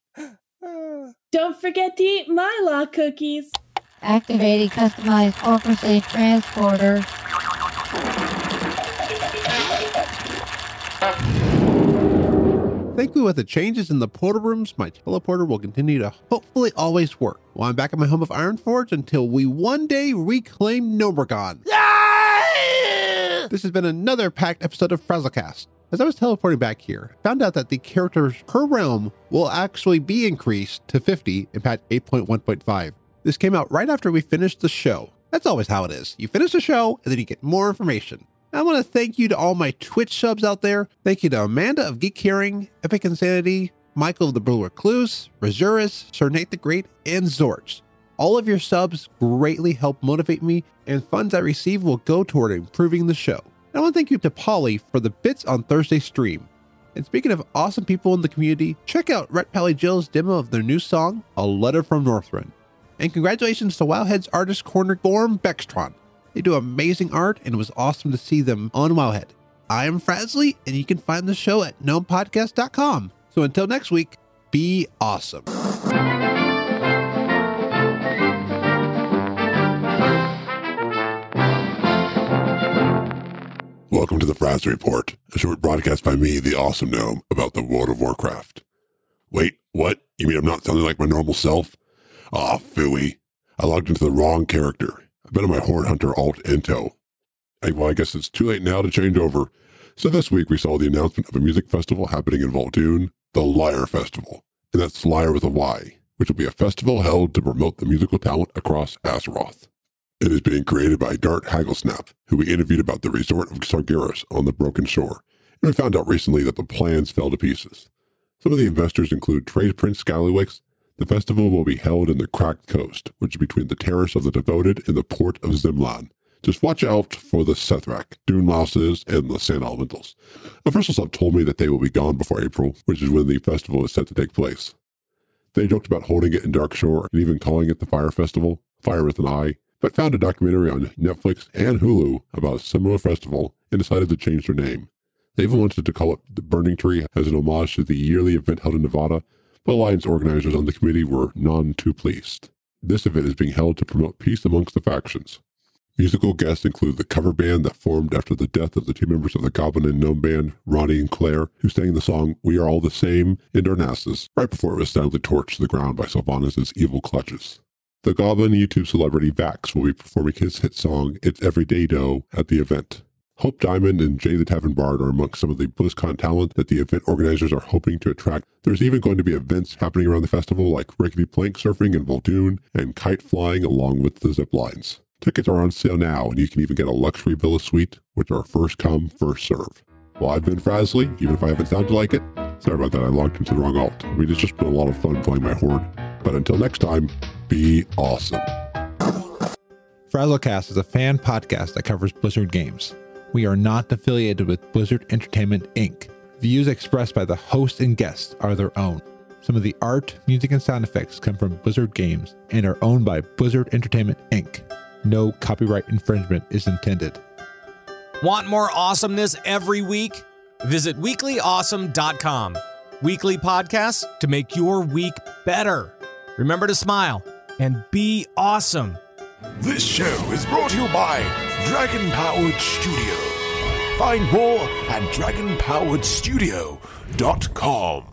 Don't forget to eat Myla cookies. Activating customized Orca Safe transporter. Thankfully, with the changes in the portal rooms, my teleporter will continue to hopefully always work while I'm back at my home of Ironforge until we one day reclaim Gnomergon. This has been another packed episode of FrazlCast. As I was teleporting back here, I found out that the characters per realm will actually be increased to 50 in patch 8.1.5. This came out right after we finished the show. That's always how it is. You finish the show, and then you get more information. I want to thank you to all my Twitch subs out there. Thank you to Amanda of Geek Hearing, Epic Insanity, Michael of the Blue Recluse, Razuris, Sir Nate the Great, and Zorch. All of your subs greatly help motivate me, and funds I receive will go toward improving the show. And I want to thank you to Polly for the bits on Thursday's stream. And speaking of awesome people in the community, check out Rhett Pally Jill's demo of their new song, A Letter from Northrend. And congratulations to Wowhead's Artist Corner Gorm Bextron. They do amazing art, and it was awesome to see them on Wowhead. I am Frazly, and you can find the show at gnomepodcast.com. So until next week, be awesome. Welcome to the Fraz Report, a short broadcast by me, the Awesome Gnome, about the World of Warcraft. Wait, what? You mean I'm not sounding like my normal self? Aw, phooey. I logged into the wrong character. I've been on my Horde Hunter alt-into. Well, I guess it's too late now to change over. So this week we saw the announcement of a music festival happening in Vol'dun, the Lyre Festival. And that's Lyre with a Y, which will be a festival held to promote the musical talent across Azeroth. It is being created by Dart Hagglesnap, who we interviewed about the resort of Sargeras on the Broken Shore, and we found out recently that the plans fell to pieces. Some of the investors include Trade Prince Scallywicks. The festival will be held in the Cracked Coast, which is between the Terrace of the Devoted and the port of Zimlan. Just watch out for the Sethrak, Dune Louses, and the Sand Elementals. Officials have told me that they will be gone before April, which is when the festival is set to take place. They joked about holding it in Darkshore and even calling it the Fire Festival, Fire with an I, but found a documentary on Netflix and Hulu about a similar festival and decided to change their name. They even wanted to call it the Burning Tree as an homage to the yearly event held in Nevada, but Alliance organizers on the committee were none too pleased. This event is being held to promote peace amongst the factions. Musical guests include the cover band that formed after the death of the two members of the Goblin and Gnome band, Ronnie and Claire, who sang the song We Are All the Same in Darnassus, right before it was soundly torched to the ground by Sylvanas' evil clutches. The Goblin YouTube celebrity Vax will be performing his hit song, It's Everyday Dough, at the event. Hope Diamond and Jay the Tavern Bard are amongst some of the BlizzCon talent that the event organizers are hoping to attract. There's even going to be events happening around the festival like rickety plank surfing in Vol'dun and kite flying along with the zip lines. Tickets are on sale now, and you can even get a luxury villa suite, which are first come, first serve. Well, I've been Frazly, even if I haven't sounded like it. Sorry about that, I logged into the wrong alt. I mean, it's just been a lot of fun playing my Horde. But until next time, be awesome. FrazlCast is a fan podcast that covers Blizzard games. We are not affiliated with Blizzard Entertainment, Inc. Views expressed by the host and guests are their own. Some of the art, music, and sound effects come from Blizzard games and are owned by Blizzard Entertainment, Inc. No copyright infringement is intended. Want more awesomeness every week? Visit weeklyawesome.com. Weekly podcasts to make your week better. Remember to smile and be awesome. This show is brought to you by Dragon Powered Studio. Find more at dragonpoweredstudio.com.